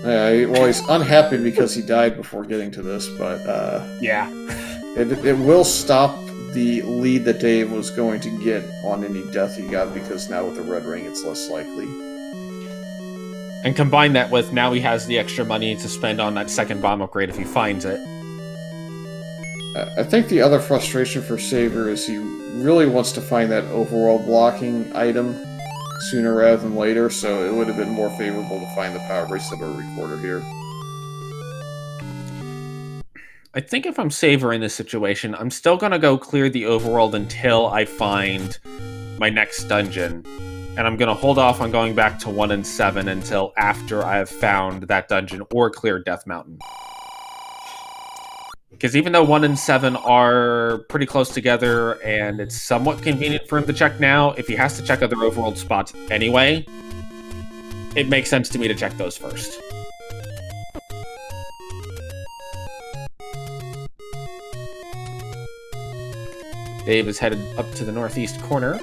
Well, he's unhappy because he died before getting to this, but... yeah. It will stop the lead that Dave was going to get on any death he got, because now with the red ring, it's less likely. And combine that with now he has the extra money to spend on that second bomb upgrade if he finds it. I think the other frustration for Saver is he really wants to find that overworld blocking item sooner rather than later, so it would have been more favorable to find the power bracelet or recorder here. I think if I'm Saver in this situation, I'm still going to go clear the overworld until I find my next dungeon. And I'm going to hold off on going back to 1 and 7 until after I have found that dungeon or cleared Death Mountain. Because even though 1 and 7 are pretty close together and it's somewhat convenient for him to check now, if he has to check other overworld spots anyway, it makes sense to me to check those first. Dave is headed up to the northeast corner.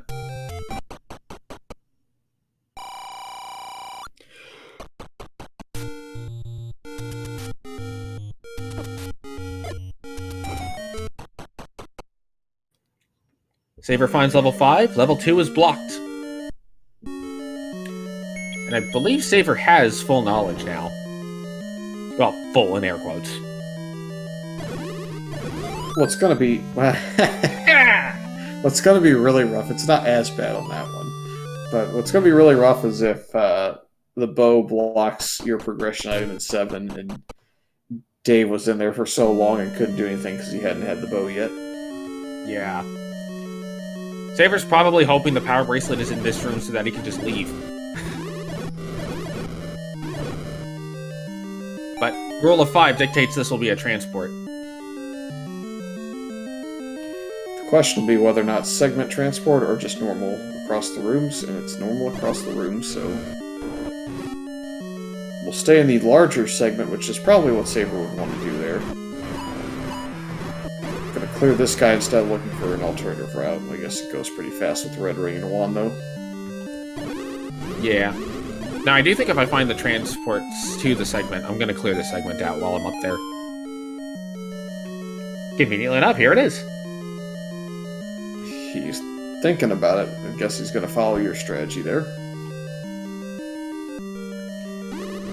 Saber finds level 5. Level 2 is blocked. And I believe Saber has full knowledge now. Well, full in air quotes. What's gonna be... what's gonna be really rough, it's not as bad on that one, but what's gonna be really rough is if the bow blocks your progression item in 7, and Dave was in there for so long and couldn't do anything because he hadn't had the bow yet. Yeah. Saber's probably hoping the power bracelet is in this room so that he can just leave. But rule of 5 dictates this will be a transport. The question will be whether or not segment transport or just normal across the rooms, and it's normal across the rooms, so we'll stay in the larger segment, which is probably what Saber would want to do there. Gonna clear this guy instead of looking for an alternative route. I guess it goes pretty fast with the red ring and wand, though. Yeah. Now, I do think if I find the transports to the segment, I'm going to clear the segment out while I'm up there. Conveniently enough, here it is. He's thinking about it. I guess he's going to follow your strategy there.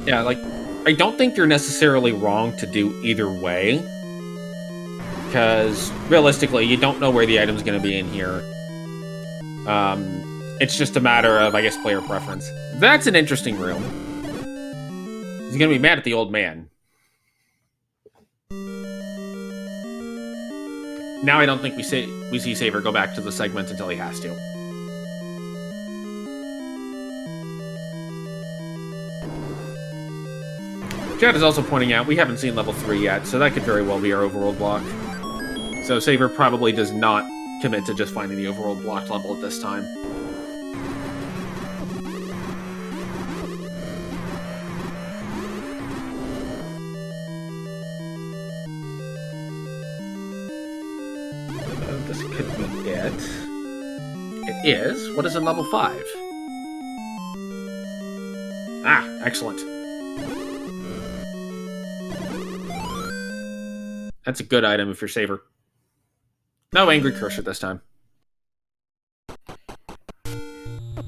Yeah, like, I don't think you're necessarily wrong to do either way. Because, realistically, you don't know where the item's going to be in here. It's just a matter of, I guess, player preference. That's an interesting room. He's gonna be mad at the old man. Now I don't think we see Saber go back to the segment until he has to. Chad is also pointing out we haven't seen level 3 yet, so that could very well be our overworld block. So Saber probably does not commit to just finding the overworld blocked level at this time. This could be it. It is. What is in level 5? Ah, excellent. That's a good item if you're Saber. No angry cursor this time.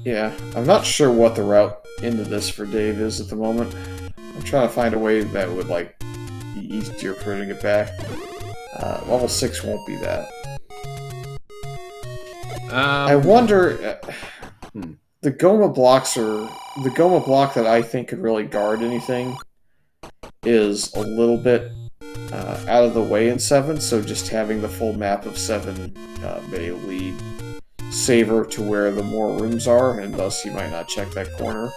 Yeah, I'm not sure what the route into this for Dave is at the moment. I'm trying to find a way that would, like, be easier for him to get back. Level 6 won't be that. I wonder... The Goma blocks are... The Goma block that I think could really guard anything is a little bit out of the way in 7, so just having the full map of 7 may lead Saber to where the more rooms are, and thus he might not check that corner.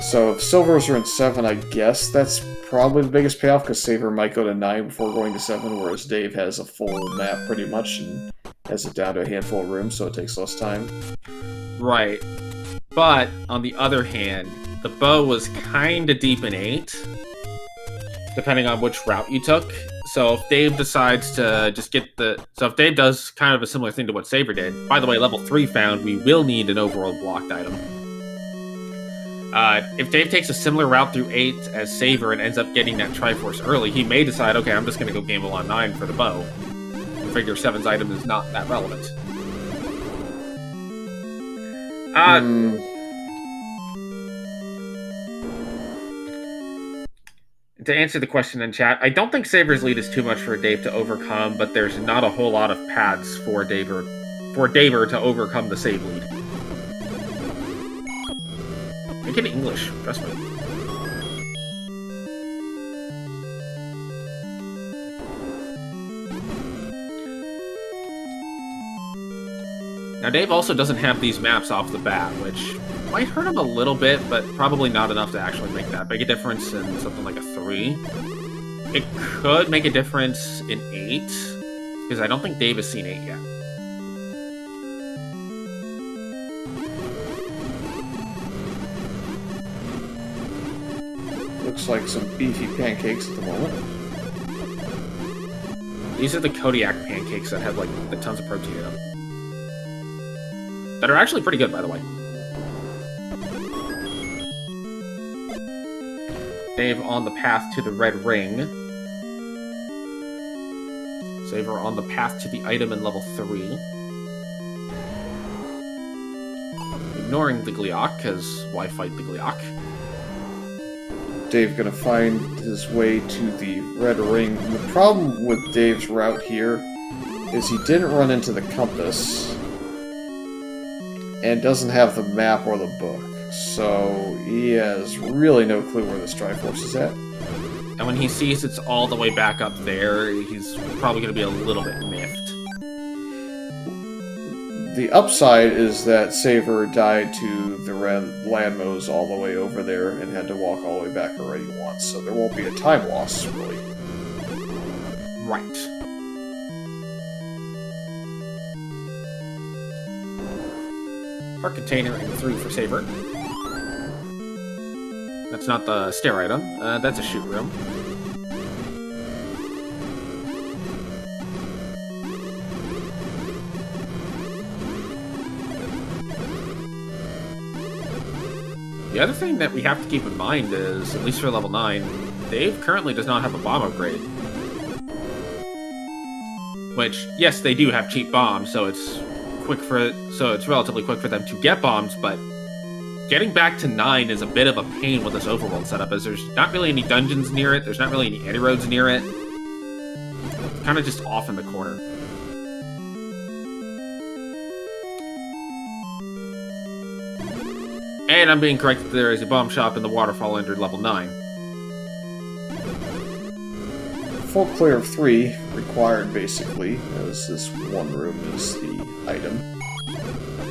So if Silvers are in 7, I guess that's probably the biggest payoff, because Saber might go to 9 before going to 7, whereas Dave has a full map pretty much, and has it down to a handful of rooms, so it takes less time. Right. But, on the other hand, the bow was kinda deep in 8, depending on which route you took. So if Dave decides to just get the... So if Dave does kind of a similar thing to what Saber did... By the way, level 3 found we will need an overworld blocked item. If Dave takes a similar route through 8 as Saber and ends up getting that Triforce early, he may decide, okay, I'm just going to go gamble on 9 for the bow. Figure 7's item is not that relevant. To answer the question in chat, I don't think Saber's lead is too much for Dave to overcome, but there's not a whole lot of paths for Daver to overcome the save lead. I get English, trust me. Now, Dave also doesn't have these maps off the bat, which might hurt him a little bit, but probably not enough to actually make that big a difference in something like a 3. It could make a difference in 8, because I don't think Dave has seen 8 yet. Looks like some beefy pancakes at the moment. These are the Kodiak pancakes that have, like, the tons of protein in them. That are actually pretty good, by the way. Dave on the path to the red ring. Saver on the path to the item in level 3. Ignoring the Gliok, because why fight the Gliok? Dave gonna find his way to the red ring. The problem with Dave's route here is he didn't run into the compass and doesn't have the map or the book. So he has really no clue where this Triforce is at. And when he sees it's all the way back up there, he's probably going to be a little bit miffed. The upside is that Saver died to the landmos all the way over there and had to walk all the way back already once, so there won't be a time loss, really. Right. Heart container in 3 for Saver. That's not the stair item. That's a shoot room. The other thing that we have to keep in mind is, at least for level 9, Dave currently does not have a bomb upgrade. Which, yes, they do have cheap bombs, so it's relatively quick for them to get bombs, but getting back to 9 is a bit of a pain with this overworld setup, as there's not really any dungeons near it, there's not really any anti-roads near it. It's kind of just off in the corner. And I'm being corrected, there is a bomb shop in the waterfall under level 9. Full clear of 3 required, basically, as this one room is the item.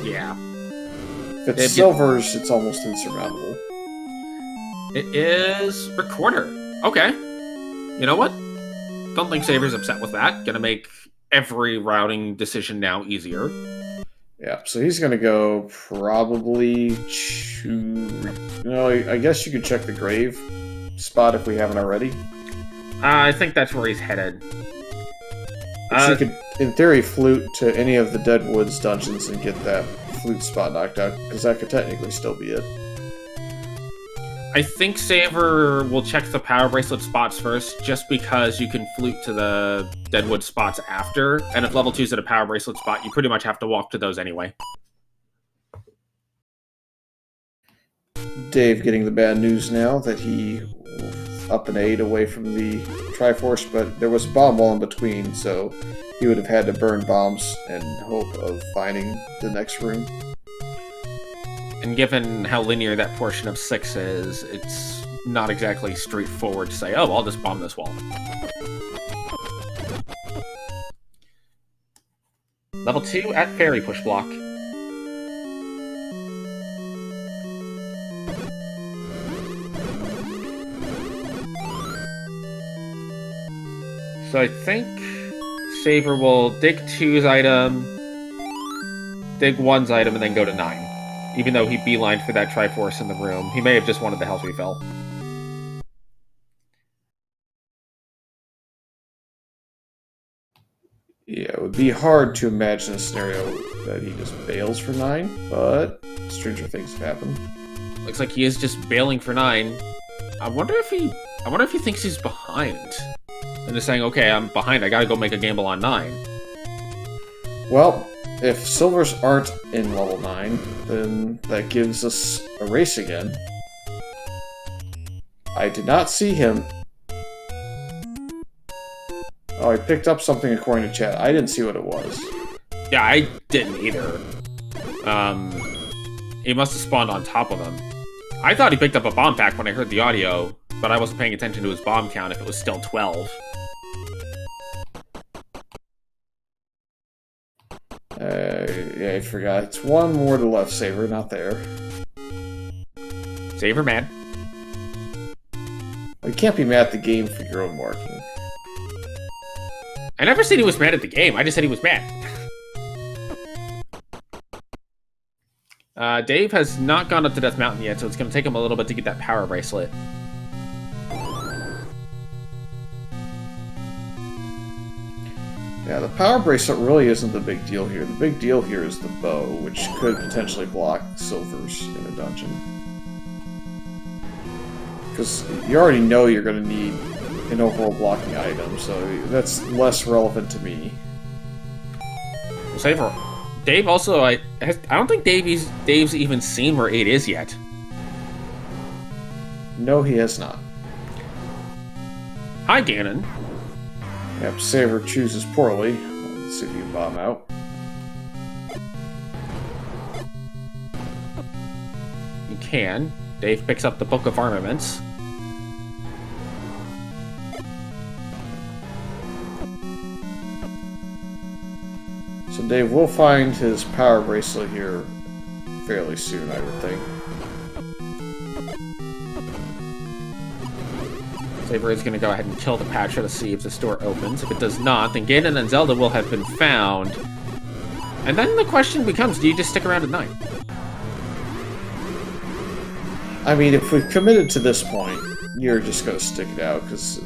Yeah. If it's silvers, it's almost insurmountable. It is Recorder. Okay. You know what? Don't think Saver's upset with that. Gonna make every routing decision now easier. Yeah, so he's gonna go probably to... I guess you could check the grave spot if we haven't already. I think that's where he's headed. You could, in theory, flute to any of the Deadwoods dungeons and get that flute spot knocked out, because that could technically still be it. I think Saver will check the power bracelet spots first, just because you can flute to the Deadwood spots after, and if level 2's at a power bracelet spot, you pretty much have to walk to those anyway. Dave getting the bad news now that he up an 8 away from the Triforce, but there was a bomb wall in between, so he would have had to burn bombs in hope of finding the next room. And given how linear that portion of 6 is, it's not exactly straightforward to say, oh, I'll just bomb this wall. Level 2 at Fairy Push Block. So I think Saver will dig 2's item, dig 1's item, and then go to 9. Even though he beelined for that Triforce in the room, he may have just wanted the health refill. Yeah, it would be hard to imagine a scenario that he just bails for 9, but stranger things have happened. Looks like he is just bailing for 9. I wonder if he thinks he's behind. And just saying, okay, I'm behind, I gotta go make a gamble on 9. Well, if silvers aren't in level 9, then that gives us a race again. I did not see him. Oh, he picked up something according to chat. I didn't see what it was. Yeah, I didn't either. He must have spawned on top of him. I thought he picked up a bomb pack when I heard the audio, but I wasn't paying attention to his bomb count if it was still 12. Yeah, I forgot. It's one more to left, Saver, not there. Saver mad. You can't be mad at the game for your own marking. I never said he was mad at the game, I just said he was mad. Dave has not gone up to Death Mountain yet, so it's going to take him a little bit to get that power bracelet. Yeah, the power bracelet really isn't the big deal here. The big deal here is the bow, which could potentially block silvers in a dungeon. Because you already know you're going to need an overall blocking item, so that's less relevant to me. Say for Dave also, I don't think Dave's even seen where 8 is yet. No, he has not. Hi, Ganon. Yep, Saber chooses poorly. Let's see if you can bomb out. You can. Dave picks up the Book of Armaments. So Dave will find his power bracelet here fairly soon, I would think. Saber is going to go ahead and kill the Patra to see if the store opens. If it does not, then Ganon and Zelda will have been found. And then the question becomes, do you just stick around at night? I mean, if we've committed to this point, you're just going to stick it out, because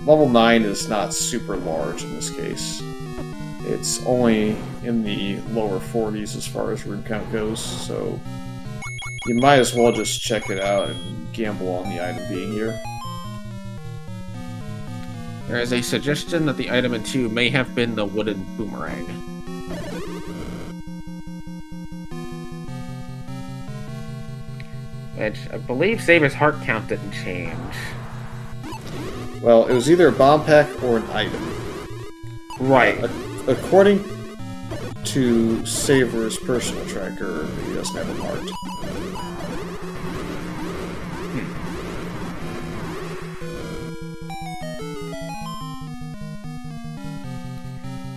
level 9 is not super large in this case. It's only in the lower 40s as far as room count goes, so you might as well just check it out and gamble on the item being here. There is a suggestion that the item in 2 may have been the wooden boomerang. Which, I believe Saber's heart count didn't change. Well, it was either a bomb pack or an item. Right. According to Saber's personal tracker, he doesn't have a heart.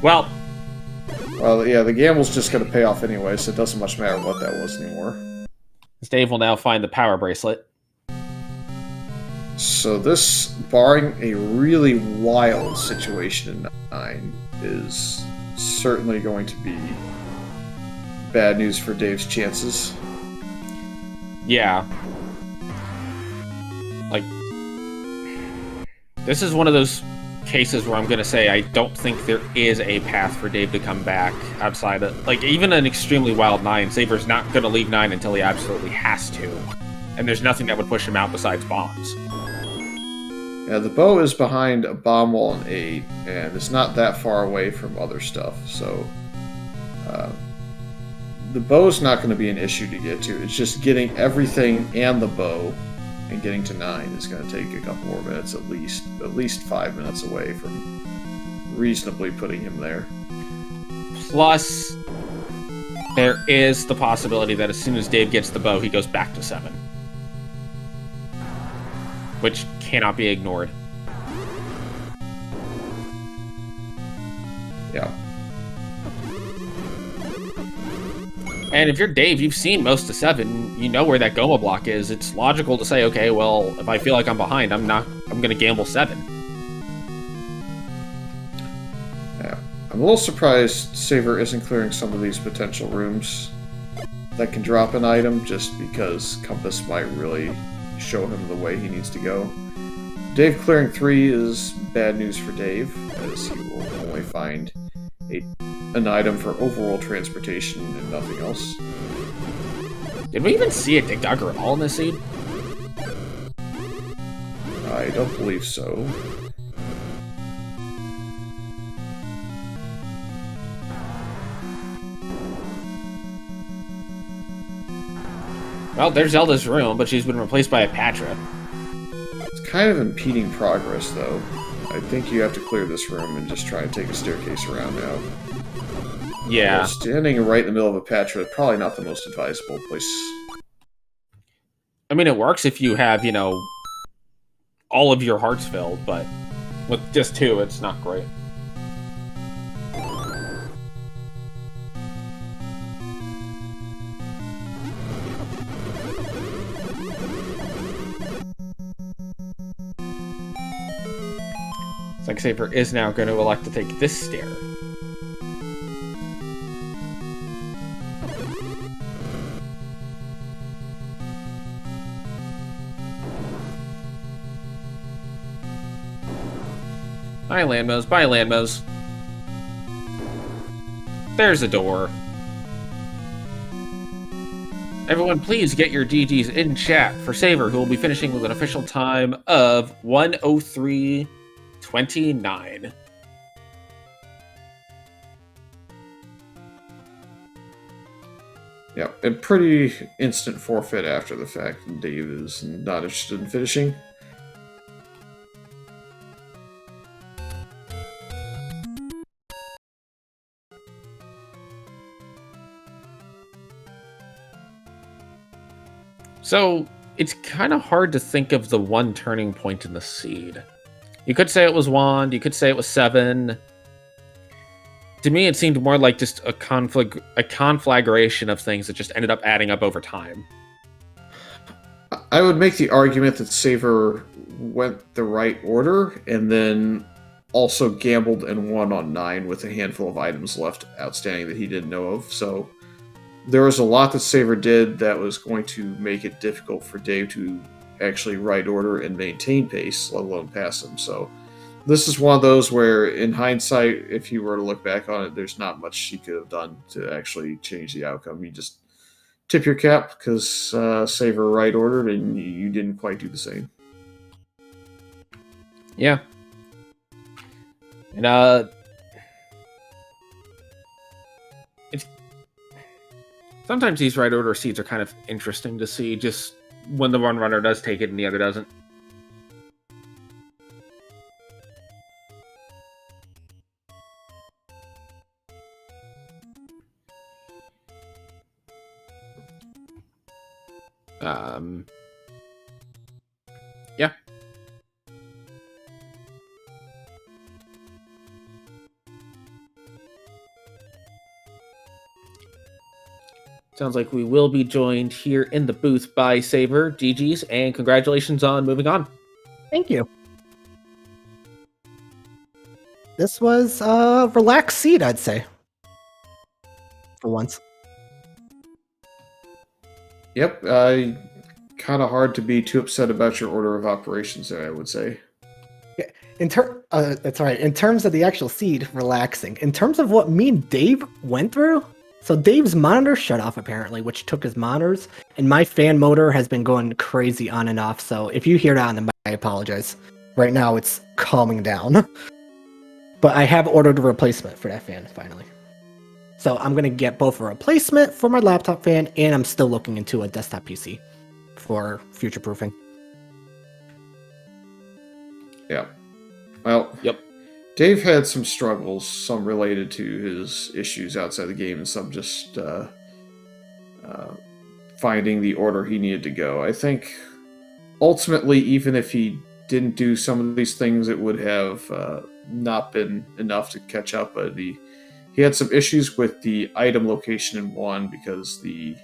Well, yeah, the gamble's just going to pay off anyway, so it doesn't much matter what that was anymore. Dave will now find the power bracelet. So this, barring a really wild situation in 9, is certainly going to be bad news for Dave's chances. Yeah. Like, this is one of those cases where I'm going to say I don't think there is a path for Dave to come back outside of, like, even an extremely wild 9. Saber's not going to leave 9 until he absolutely has to. And there's nothing that would push him out besides bombs. Yeah, the bow is behind a bomb wall in 8, and it's not that far away from other stuff, so the bow's not going to be an issue to get to. It's just getting everything and the bow and getting to 9 is going to take a couple more minutes at least 5 minutes away from reasonably putting him there. Plus, there is the possibility that as soon as Dave gets the bow, he goes back to 7. Which cannot be ignored. Yeah. And if you're Dave, you've seen most of 7, you know where that Goma block is. It's logical to say, okay, well, if I feel like I'm behind, I'm gonna gamble 7. Yeah. I'm a little surprised Saber isn't clearing some of these potential rooms that can drop an item, just because Compass might really show him the way he needs to go. Dave clearing 3 is bad news for Dave, as he will only find an item for overall transportation and nothing else. Did we even see a Dig Dugger at all in this scene? I don't believe so. Well, there's Zelda's room, but she's been replaced by a Patra. It's kind of impeding progress, though. I think you have to clear this room and just try and take a staircase around now. Yeah. Well, standing right in the middle of a Patra is probably not the most advisable place. I mean, it works if you have, you know, all of your hearts filled, but with just 2, it's not great. Like Saber is now going to elect to take this stair. Hi, Landmos. Bye, Landmos. There's a door. Everyone, please get your GGs in chat for Saver, who will be finishing with an official time of 1:03:29. Yeah, a pretty instant forfeit after the fact, and Dave is not interested in finishing. So, it's kind of hard to think of the one turning point in the seed. You could say it was Wand, you could say it was 7. To me, it seemed more like just a conflagration of things that just ended up adding up over time. I would make the argument that Saver went the right order, and then also gambled and won on 9 with a handful of items left outstanding that he didn't know of. So there was a lot that Saver did that was going to make it difficult for Dave to actually right order and maintain pace, let alone pass him. So this is one of those where, in hindsight, if you were to look back on it, there's not much he could have done to actually change the outcome. You just tip your cap because Saver right ordered and you didn't quite do the same. Yeah. And it's sometimes these right order seeds are kind of interesting to see, just when the one runner does take it and the other doesn't. Yeah. Sounds like we will be joined here in the booth by Saber, GG's, and congratulations on moving on. Thank you. This was a relaxed seed, I'd say. For once. Yep, kind of hard to be too upset about your order of operations there, I would say. That's all right. In terms of the actual seed, relaxing. In terms of what me and Dave went through, so Dave's monitor shut off apparently, which took his monitors, and my fan motor has been going crazy on and off. So if you hear that on the mic, I apologize. Right now it's calming down. But I have ordered a replacement for that fan finally. So I'm going to get both a replacement for my laptop fan, and I'm still looking into a desktop PC for future proofing. Yeah. Well, yep. Dave had some struggles, some related to his issues outside the game, and some just finding the order he needed to go. I think ultimately, even if he didn't do some of these things, it would have not been enough to catch up. But he had some issues with the item location in 1 because the...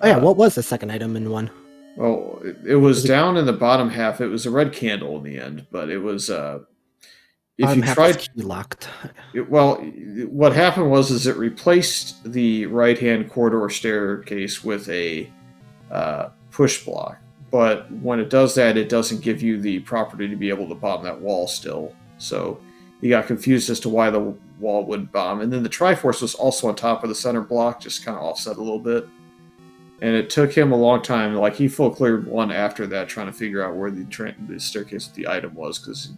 Oh yeah, what was the second item in 1? Well, it was down in the bottom half. It was a red candle in the end, but it was... if you tried... key locked. Well, what happened was it replaced the right-hand corridor staircase with a push block. But when it does that, it doesn't give you the property to be able to bomb that wall still. So he got confused as to why the wall wouldn't bomb. And then the Triforce was also on top of the center block, just kind of offset a little bit. And it took him a long time. Like, he full cleared 1 after that, trying to figure out where the staircase with the item was, because it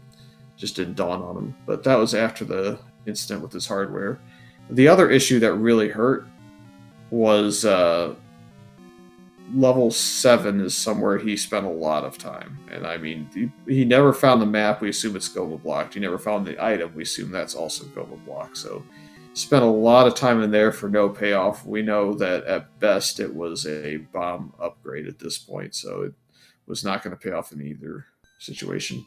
just didn't dawn on him. But that was after the incident with his hardware. The other issue that really hurt was... level 7 is somewhere he spent a lot of time. And I mean, he never found the map. We assume it's Goma blocked. He never found the item. We assume that's also Goma blocked. So spent a lot of time in there for no payoff. We know that at best it was a bomb upgrade at this point. So it was not going to pay off in either situation.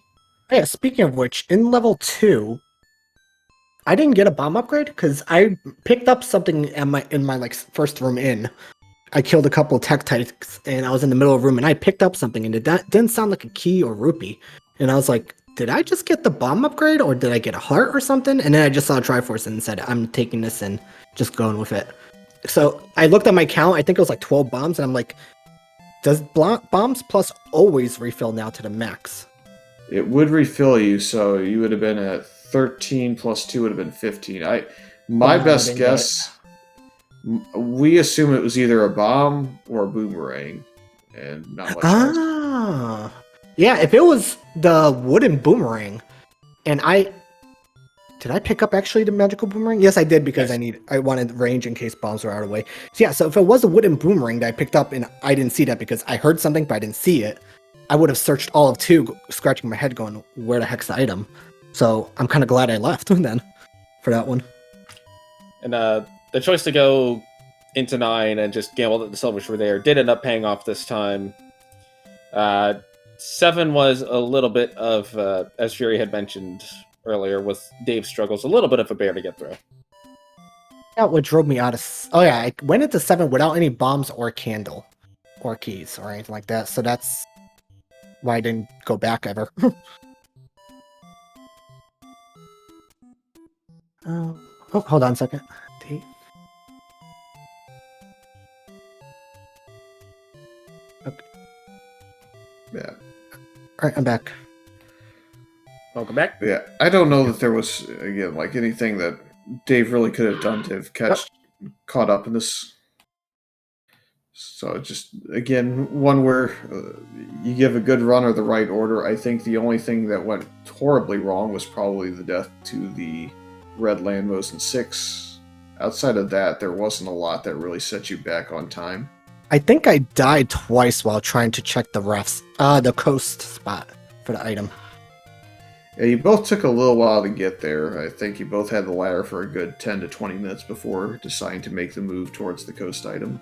Yeah, speaking of which, in level 2, I didn't get a bomb upgrade because I picked up something in my like first room in. I killed a couple of Tektites, and I was in the middle of the room, and I picked up something, and it didn't sound like a key or rupee. And I was like, did I just get the bomb upgrade, or did I get a heart or something? And then I just saw Triforce and said, I'm taking this and just going with it. So I looked at my count. I think it was like 12 bombs, and I'm like, does bombs plus always refill now to the max? It would refill you, so you would have been at 13 plus 2 would have been 15. My Wow, I best didn't get guess, we assume it was either a bomb or a boomerang, and not much else. Ah, yeah. If it was the wooden boomerang, and did I pick up actually the magical boomerang? Yes, I did because Yes. I wanted range in case bombs were out of the way. So yeah, so if it was a wooden boomerang that I picked up and I didn't see that because I heard something but I didn't see it, I would have searched all of 2, scratching my head, going, "Where the heck's the item?" So I'm kind of glad I left then for that one. And the choice to go into 9 and just gamble that the silvers were there did end up paying off this time. 7 was a little bit of, as Fury had mentioned earlier, with Dave's struggles, a little bit of a bear to get through. That what drove me out of. Oh yeah, I went into 7 without any bombs or candle, or keys or anything like that. So that's why I didn't go back ever. Oh, hold on a second. Dave. Okay. Yeah. All right, I'm back. Welcome back. Yeah, I don't know that there was, again, like anything that Dave really could have done to have caught up in this. So just, again, one where you give a good runner the right order. I think the only thing that went horribly wrong was probably the death to the red landmos in 6. Outside of that, there wasn't a lot that really set you back on time. I think I died twice while trying to check the the coast spot for the item. Yeah, you both took a little while to get there. I think you both had the ladder for a good 10 to 20 minutes before deciding to make the move towards the coast item.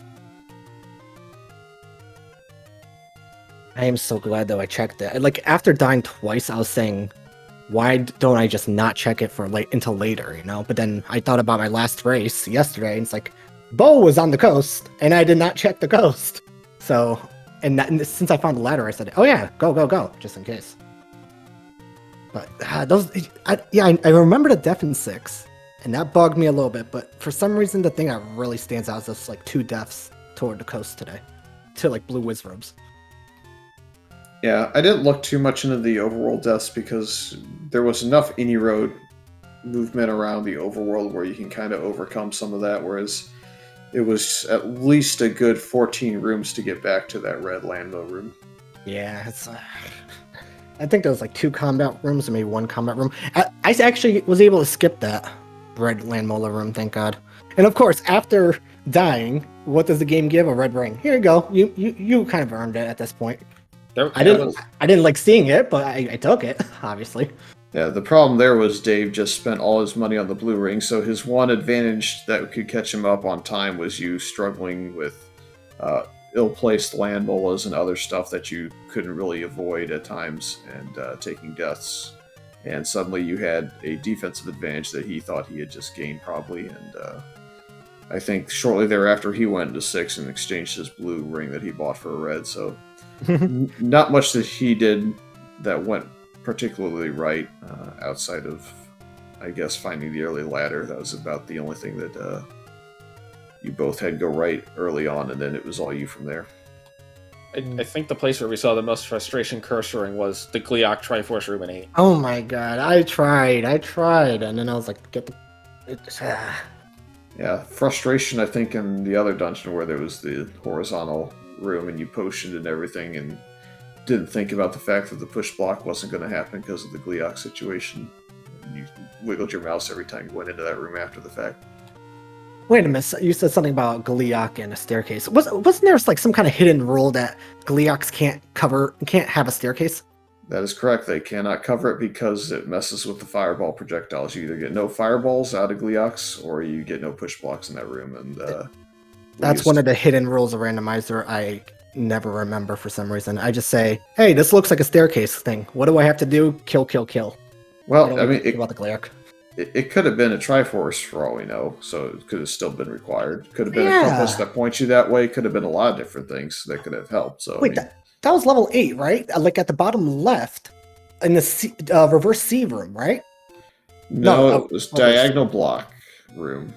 I am so glad though I checked it. Like after dying twice, I was saying, why don't I just not check it for until later, you know? But then I thought about my last race yesterday, and it's like, Bo was on the coast, and I did not check the coast. So, and since I found the ladder, I said, oh yeah, go, just in case. But I remember the death in 6, and that bugged me a little bit. But for some reason, the thing that really stands out is just like 2 deaths toward the coast today, to like blue wizrobes. Yeah, I didn't look too much into the overworld deaths because there was enough any road movement around the overworld where you can kind of overcome some of that, whereas it was at least a good 14 rooms to get back to that red landmill room. Yeah, it's. I think there was like 2 combat rooms or maybe 1 combat room. I actually was able to skip that red landmola room, thank God. And of course, after dying, what does the game give? A red ring. Here you go. You kind of earned it at this point. I didn't like seeing it, but I took it, obviously. Yeah, the problem there was Dave just spent all his money on the blue ring, so his one advantage that could catch him up on time was you struggling with ill-placed land molas and other stuff that you couldn't really avoid at times, and taking deaths. And suddenly you had a defensive advantage that he thought he had just gained, probably, and I think shortly thereafter he went into 6 and exchanged his blue ring that he bought for a red, so not much that he did that went particularly right, outside of, I guess, finding the early ladder. That was about the only thing that you both had go right early on, and then it was all you from there. I think the place where we saw the most frustration cursoring was the Gliok Triforce room in 8. Oh my God, I tried, and then I was like, Yeah, frustration, I think, in the other dungeon where there was the horizontal room and you potioned and everything and didn't think about the fact that the push block wasn't going to happen because of the Gliok situation. And you wiggled your mouse every time you went into that room after the fact. Wait a minute, you said something about Gliok and a staircase. Wasn't there like some kind of hidden rule that Glioks can't have a staircase? That is correct. They cannot cover it because it messes with the fireball projectiles. You either get no fireballs out of Glioks or you get no push blocks in that room. And that's one of the hidden rules of Randomizer I never remember for some reason. I just say, hey, this looks like a staircase thing. What do I have to do? Kill. Well, I mean, about the Gliok. It could have been a Triforce for all we know, so it could have still been required. Could have been a compass that points you that way. Could have been a lot of different things that could have helped. So wait, that was level 8, right? Like at the bottom left, in the reverse C room, right? No, it was diagonal block room.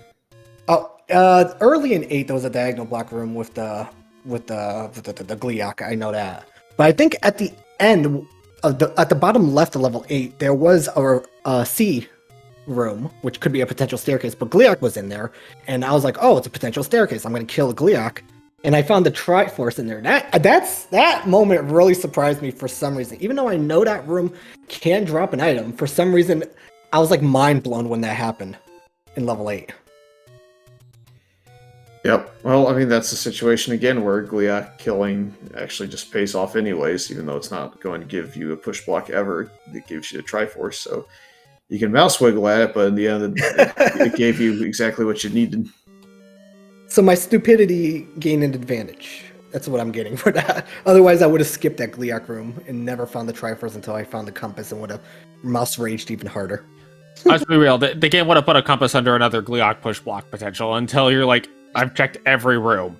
Oh, early in 8, there was a diagonal block room with the Gliok. I know that, but I think at the end at the bottom left of level 8, there was a C room, which could be a potential staircase, but Gliok was in there, and I was like, oh, it's a potential staircase. I'm going to kill Gliok. And I found the Triforce in there. That moment really surprised me for some reason. Even though I know that room can drop an item, for some reason, I was like mind blown when that happened in level 8. Yep. Well, I mean, that's the situation again where Gliok killing actually just pays off anyways, even though it's not going to give you a push block ever. It gives you a Triforce, so you can mouse wiggle at it, but in the end, it gave you exactly what you needed. So my stupidity gained an advantage. That's what I'm getting for that. Otherwise, I would have skipped that Gliok room and never found the Triforce until I found the compass and would have mouse raged even harder. Let's be real. The game would have put a compass under another Gliok push block potential until you're like, I've checked every room.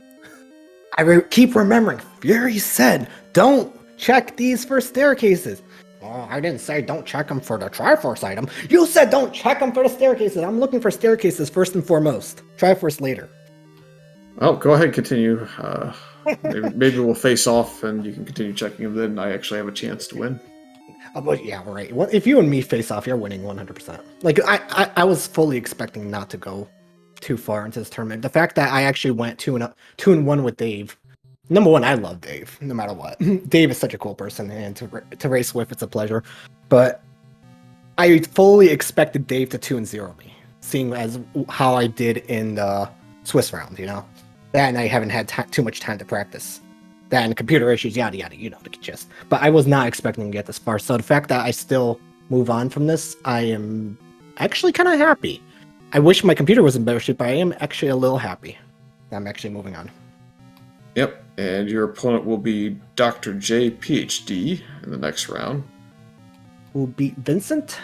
I keep remembering, Fury said, don't check these for staircases. Oh, I didn't say don't check them for the Triforce item. You said don't check them for the staircases. I'm looking for staircases first and foremost. Triforce later. Well, go ahead, continue. Maybe we'll face off and you can continue checking them, then I actually have a chance to win. But yeah, right. Well, if you and me face off, you're winning 100%. Like, I was fully expecting not to go too far into this tournament. The fact that I actually went 2-1 with Dave. Number one, I love Dave, no matter what. Dave is such a cool person, and to race with, it's a pleasure. But I fully expected Dave to 2-0 me, seeing as how I did in the Swiss round, you know? That and I haven't had too much time to practice. That and computer issues, yada yada, you know the gist. But I was not expecting to get this far. So the fact that I still move on from this, I am actually kind of happy. I wish my computer was in better shape, but I am actually a little happy that I'm actually moving on. Yep, and your opponent will be Dr. J, PhD, in the next round. Who beat Vincent,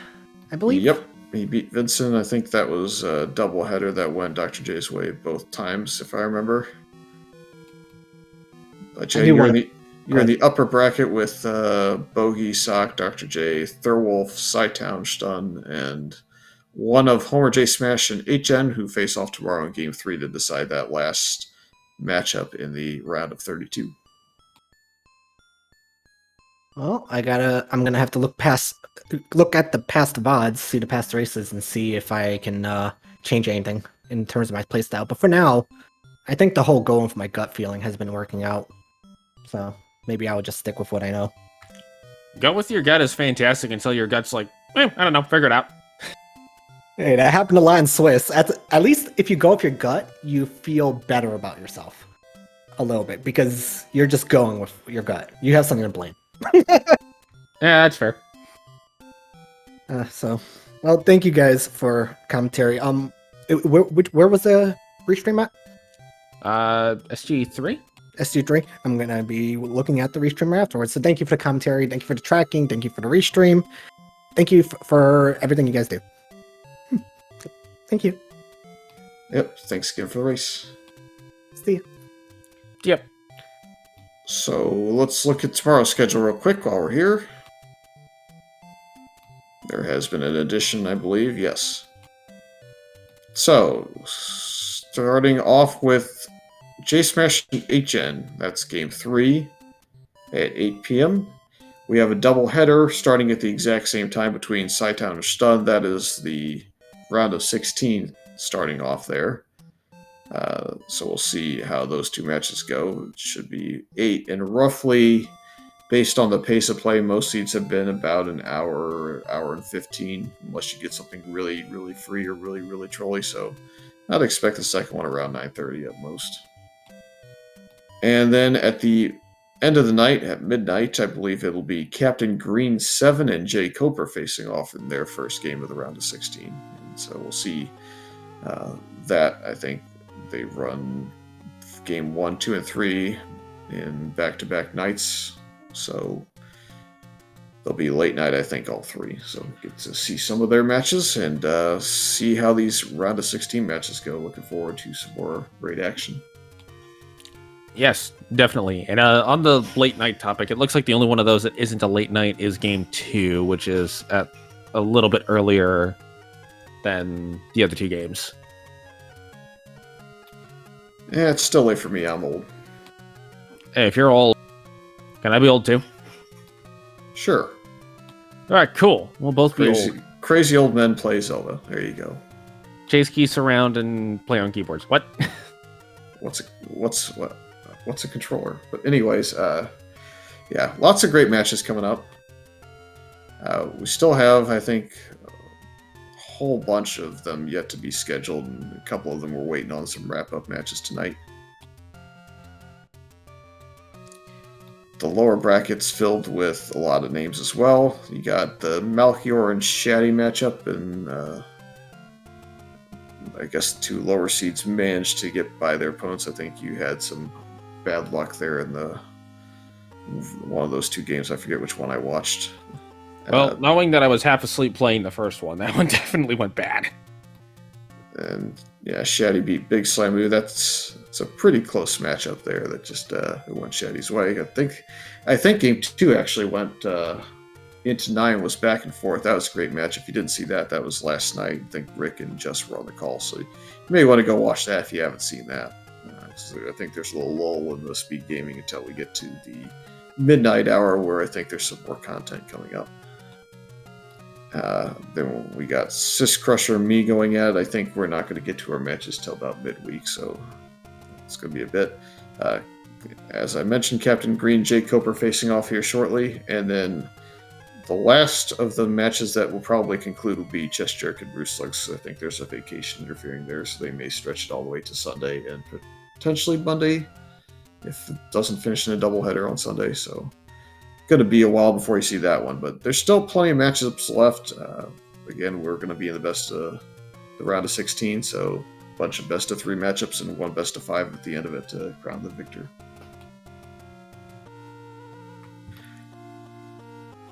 I believe? Yep, he beat Vincent. I think that was a doubleheader that went Dr. J's way both times, if I remember. Jay, you're in the upper bracket with Bogey, Sock, Dr. J, Thurwolf, Psytown, Stun, and one of Homer J Smash and HN, who face off tomorrow in Game 3 to decide that last matchup in the round of 32. Well, I'm gonna have to look at the past VODs, see the past races, and see if I can change anything in terms of my playstyle. But for now, I think the whole going for my gut feeling has been working out. So maybe I would just stick with what I know. Go with your gut is fantastic until your gut's like, I don't know, figure it out. Hey, that happened a lot in Swiss. At least if you go with your gut, you feel better about yourself. A little bit, because you're just going with your gut. You have something to blame. Yeah, that's fair. Well, thank you guys for commentary. Where was the restream at? SG3? SG3. I'm gonna be looking at the restream afterwards. So thank you for the commentary. Thank you for the tracking. Thank you for the restream. Thank you for everything you guys do. Thank you. Yep, thanks again for the race. See you. Yep. So let's look at tomorrow's schedule real quick while we're here. There has been an addition, I believe. Yes. So, starting off with J Smash and HN. That's Game 3 at 8 p.m. We have a double header starting at the exact same time between Psytown and Stun. That is the round of 16 starting off there. So we'll see how those two matches go. It should be 8, and roughly, based on the pace of play, most seeds have been about an hour and 15, unless you get something really, really free or really, really trolly. So I'd expect the second one around 9:30 at most. And then at the end of the night, at midnight, I believe it'll be Captain Green 7 and Jay Coper facing off in their first game of the round of 16. And so we'll see that. I think they run game 1, 2, and 3 in back-to-back nights. So they'll be late night, I think, all 3. So get to see some of their matches and see how these round of 16 matches go. Looking forward to some more great action. Yes, definitely. And on the late night topic, it looks like the only one of those that isn't a late night is Game 2, which is at a little bit earlier than the other 2 games. Yeah, it's still late for me. I'm old. Hey, if you're old, can I be old too? Sure. All right, cool. We'll both be old. crazy old men play Zelda. There you go. Chase keys surround and play on keyboards. What? What's a controller? But anyways, yeah, lots of great matches coming up. We still have, I think, a whole bunch of them yet to be scheduled, and a couple of them we're waiting on some wrap-up matches tonight. The lower bracket's filled with a lot of names as well. You got the Malchior and Shaddy matchup, and I guess 2 lower seeds managed to get by their opponents. I think you had some bad luck there in one of those 2 games. I forget which one I watched. Well, knowing that I was half asleep playing the first one, that one definitely went bad. And yeah, Shaddy beat Big Slamu. It's a pretty close matchup there that just went Shaddy's way. I think game 2 actually went into 9, was back and forth. That was a great match. If you didn't see that, that was last night. I think Rick and Jess were on the call, so you may want to go watch that if you haven't seen that. So I think there's a little lull in the speed gaming until we get to the midnight hour, where I think there's some more content coming up. Then we got Sis Crusher and me going at it. I think we're not going to get to our matches till about midweek, so it's going to be a bit. As I mentioned, Captain Green, Jake Coper facing off here shortly, and then the last of the matches that will probably conclude will be Chest Jerk and Bruce Slugs. I think there's a vacation interfering there, so they may stretch it all the way to Sunday and potentially Monday if it doesn't finish in a doubleheader on Sunday. So going to be a while before you see that one, but there's still plenty of matchups left. Again, we're going to be in the round of 16, so a bunch of best of 3 matchups and 1 best of 5 at the end of it to crown the victor.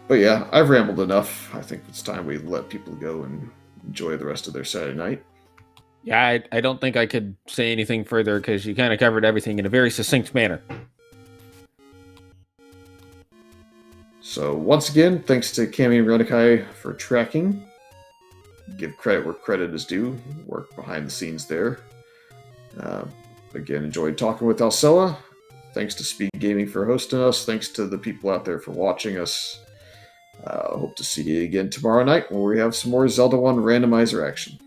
But yeah, I've rambled enough. I think it's time we let people go and enjoy the rest of their Saturday night. Yeah, I don't think I could say anything further because you kind of covered everything in a very succinct manner. So once again, thanks to Cami and Renikai for tracking. Give credit where credit is due. Work behind the scenes there. Again, enjoyed talking with Alcella. Thanks to Speed Gaming for hosting us. Thanks to the people out there for watching us. Hope to see you again tomorrow night when we have some more Zelda 1 randomizer action.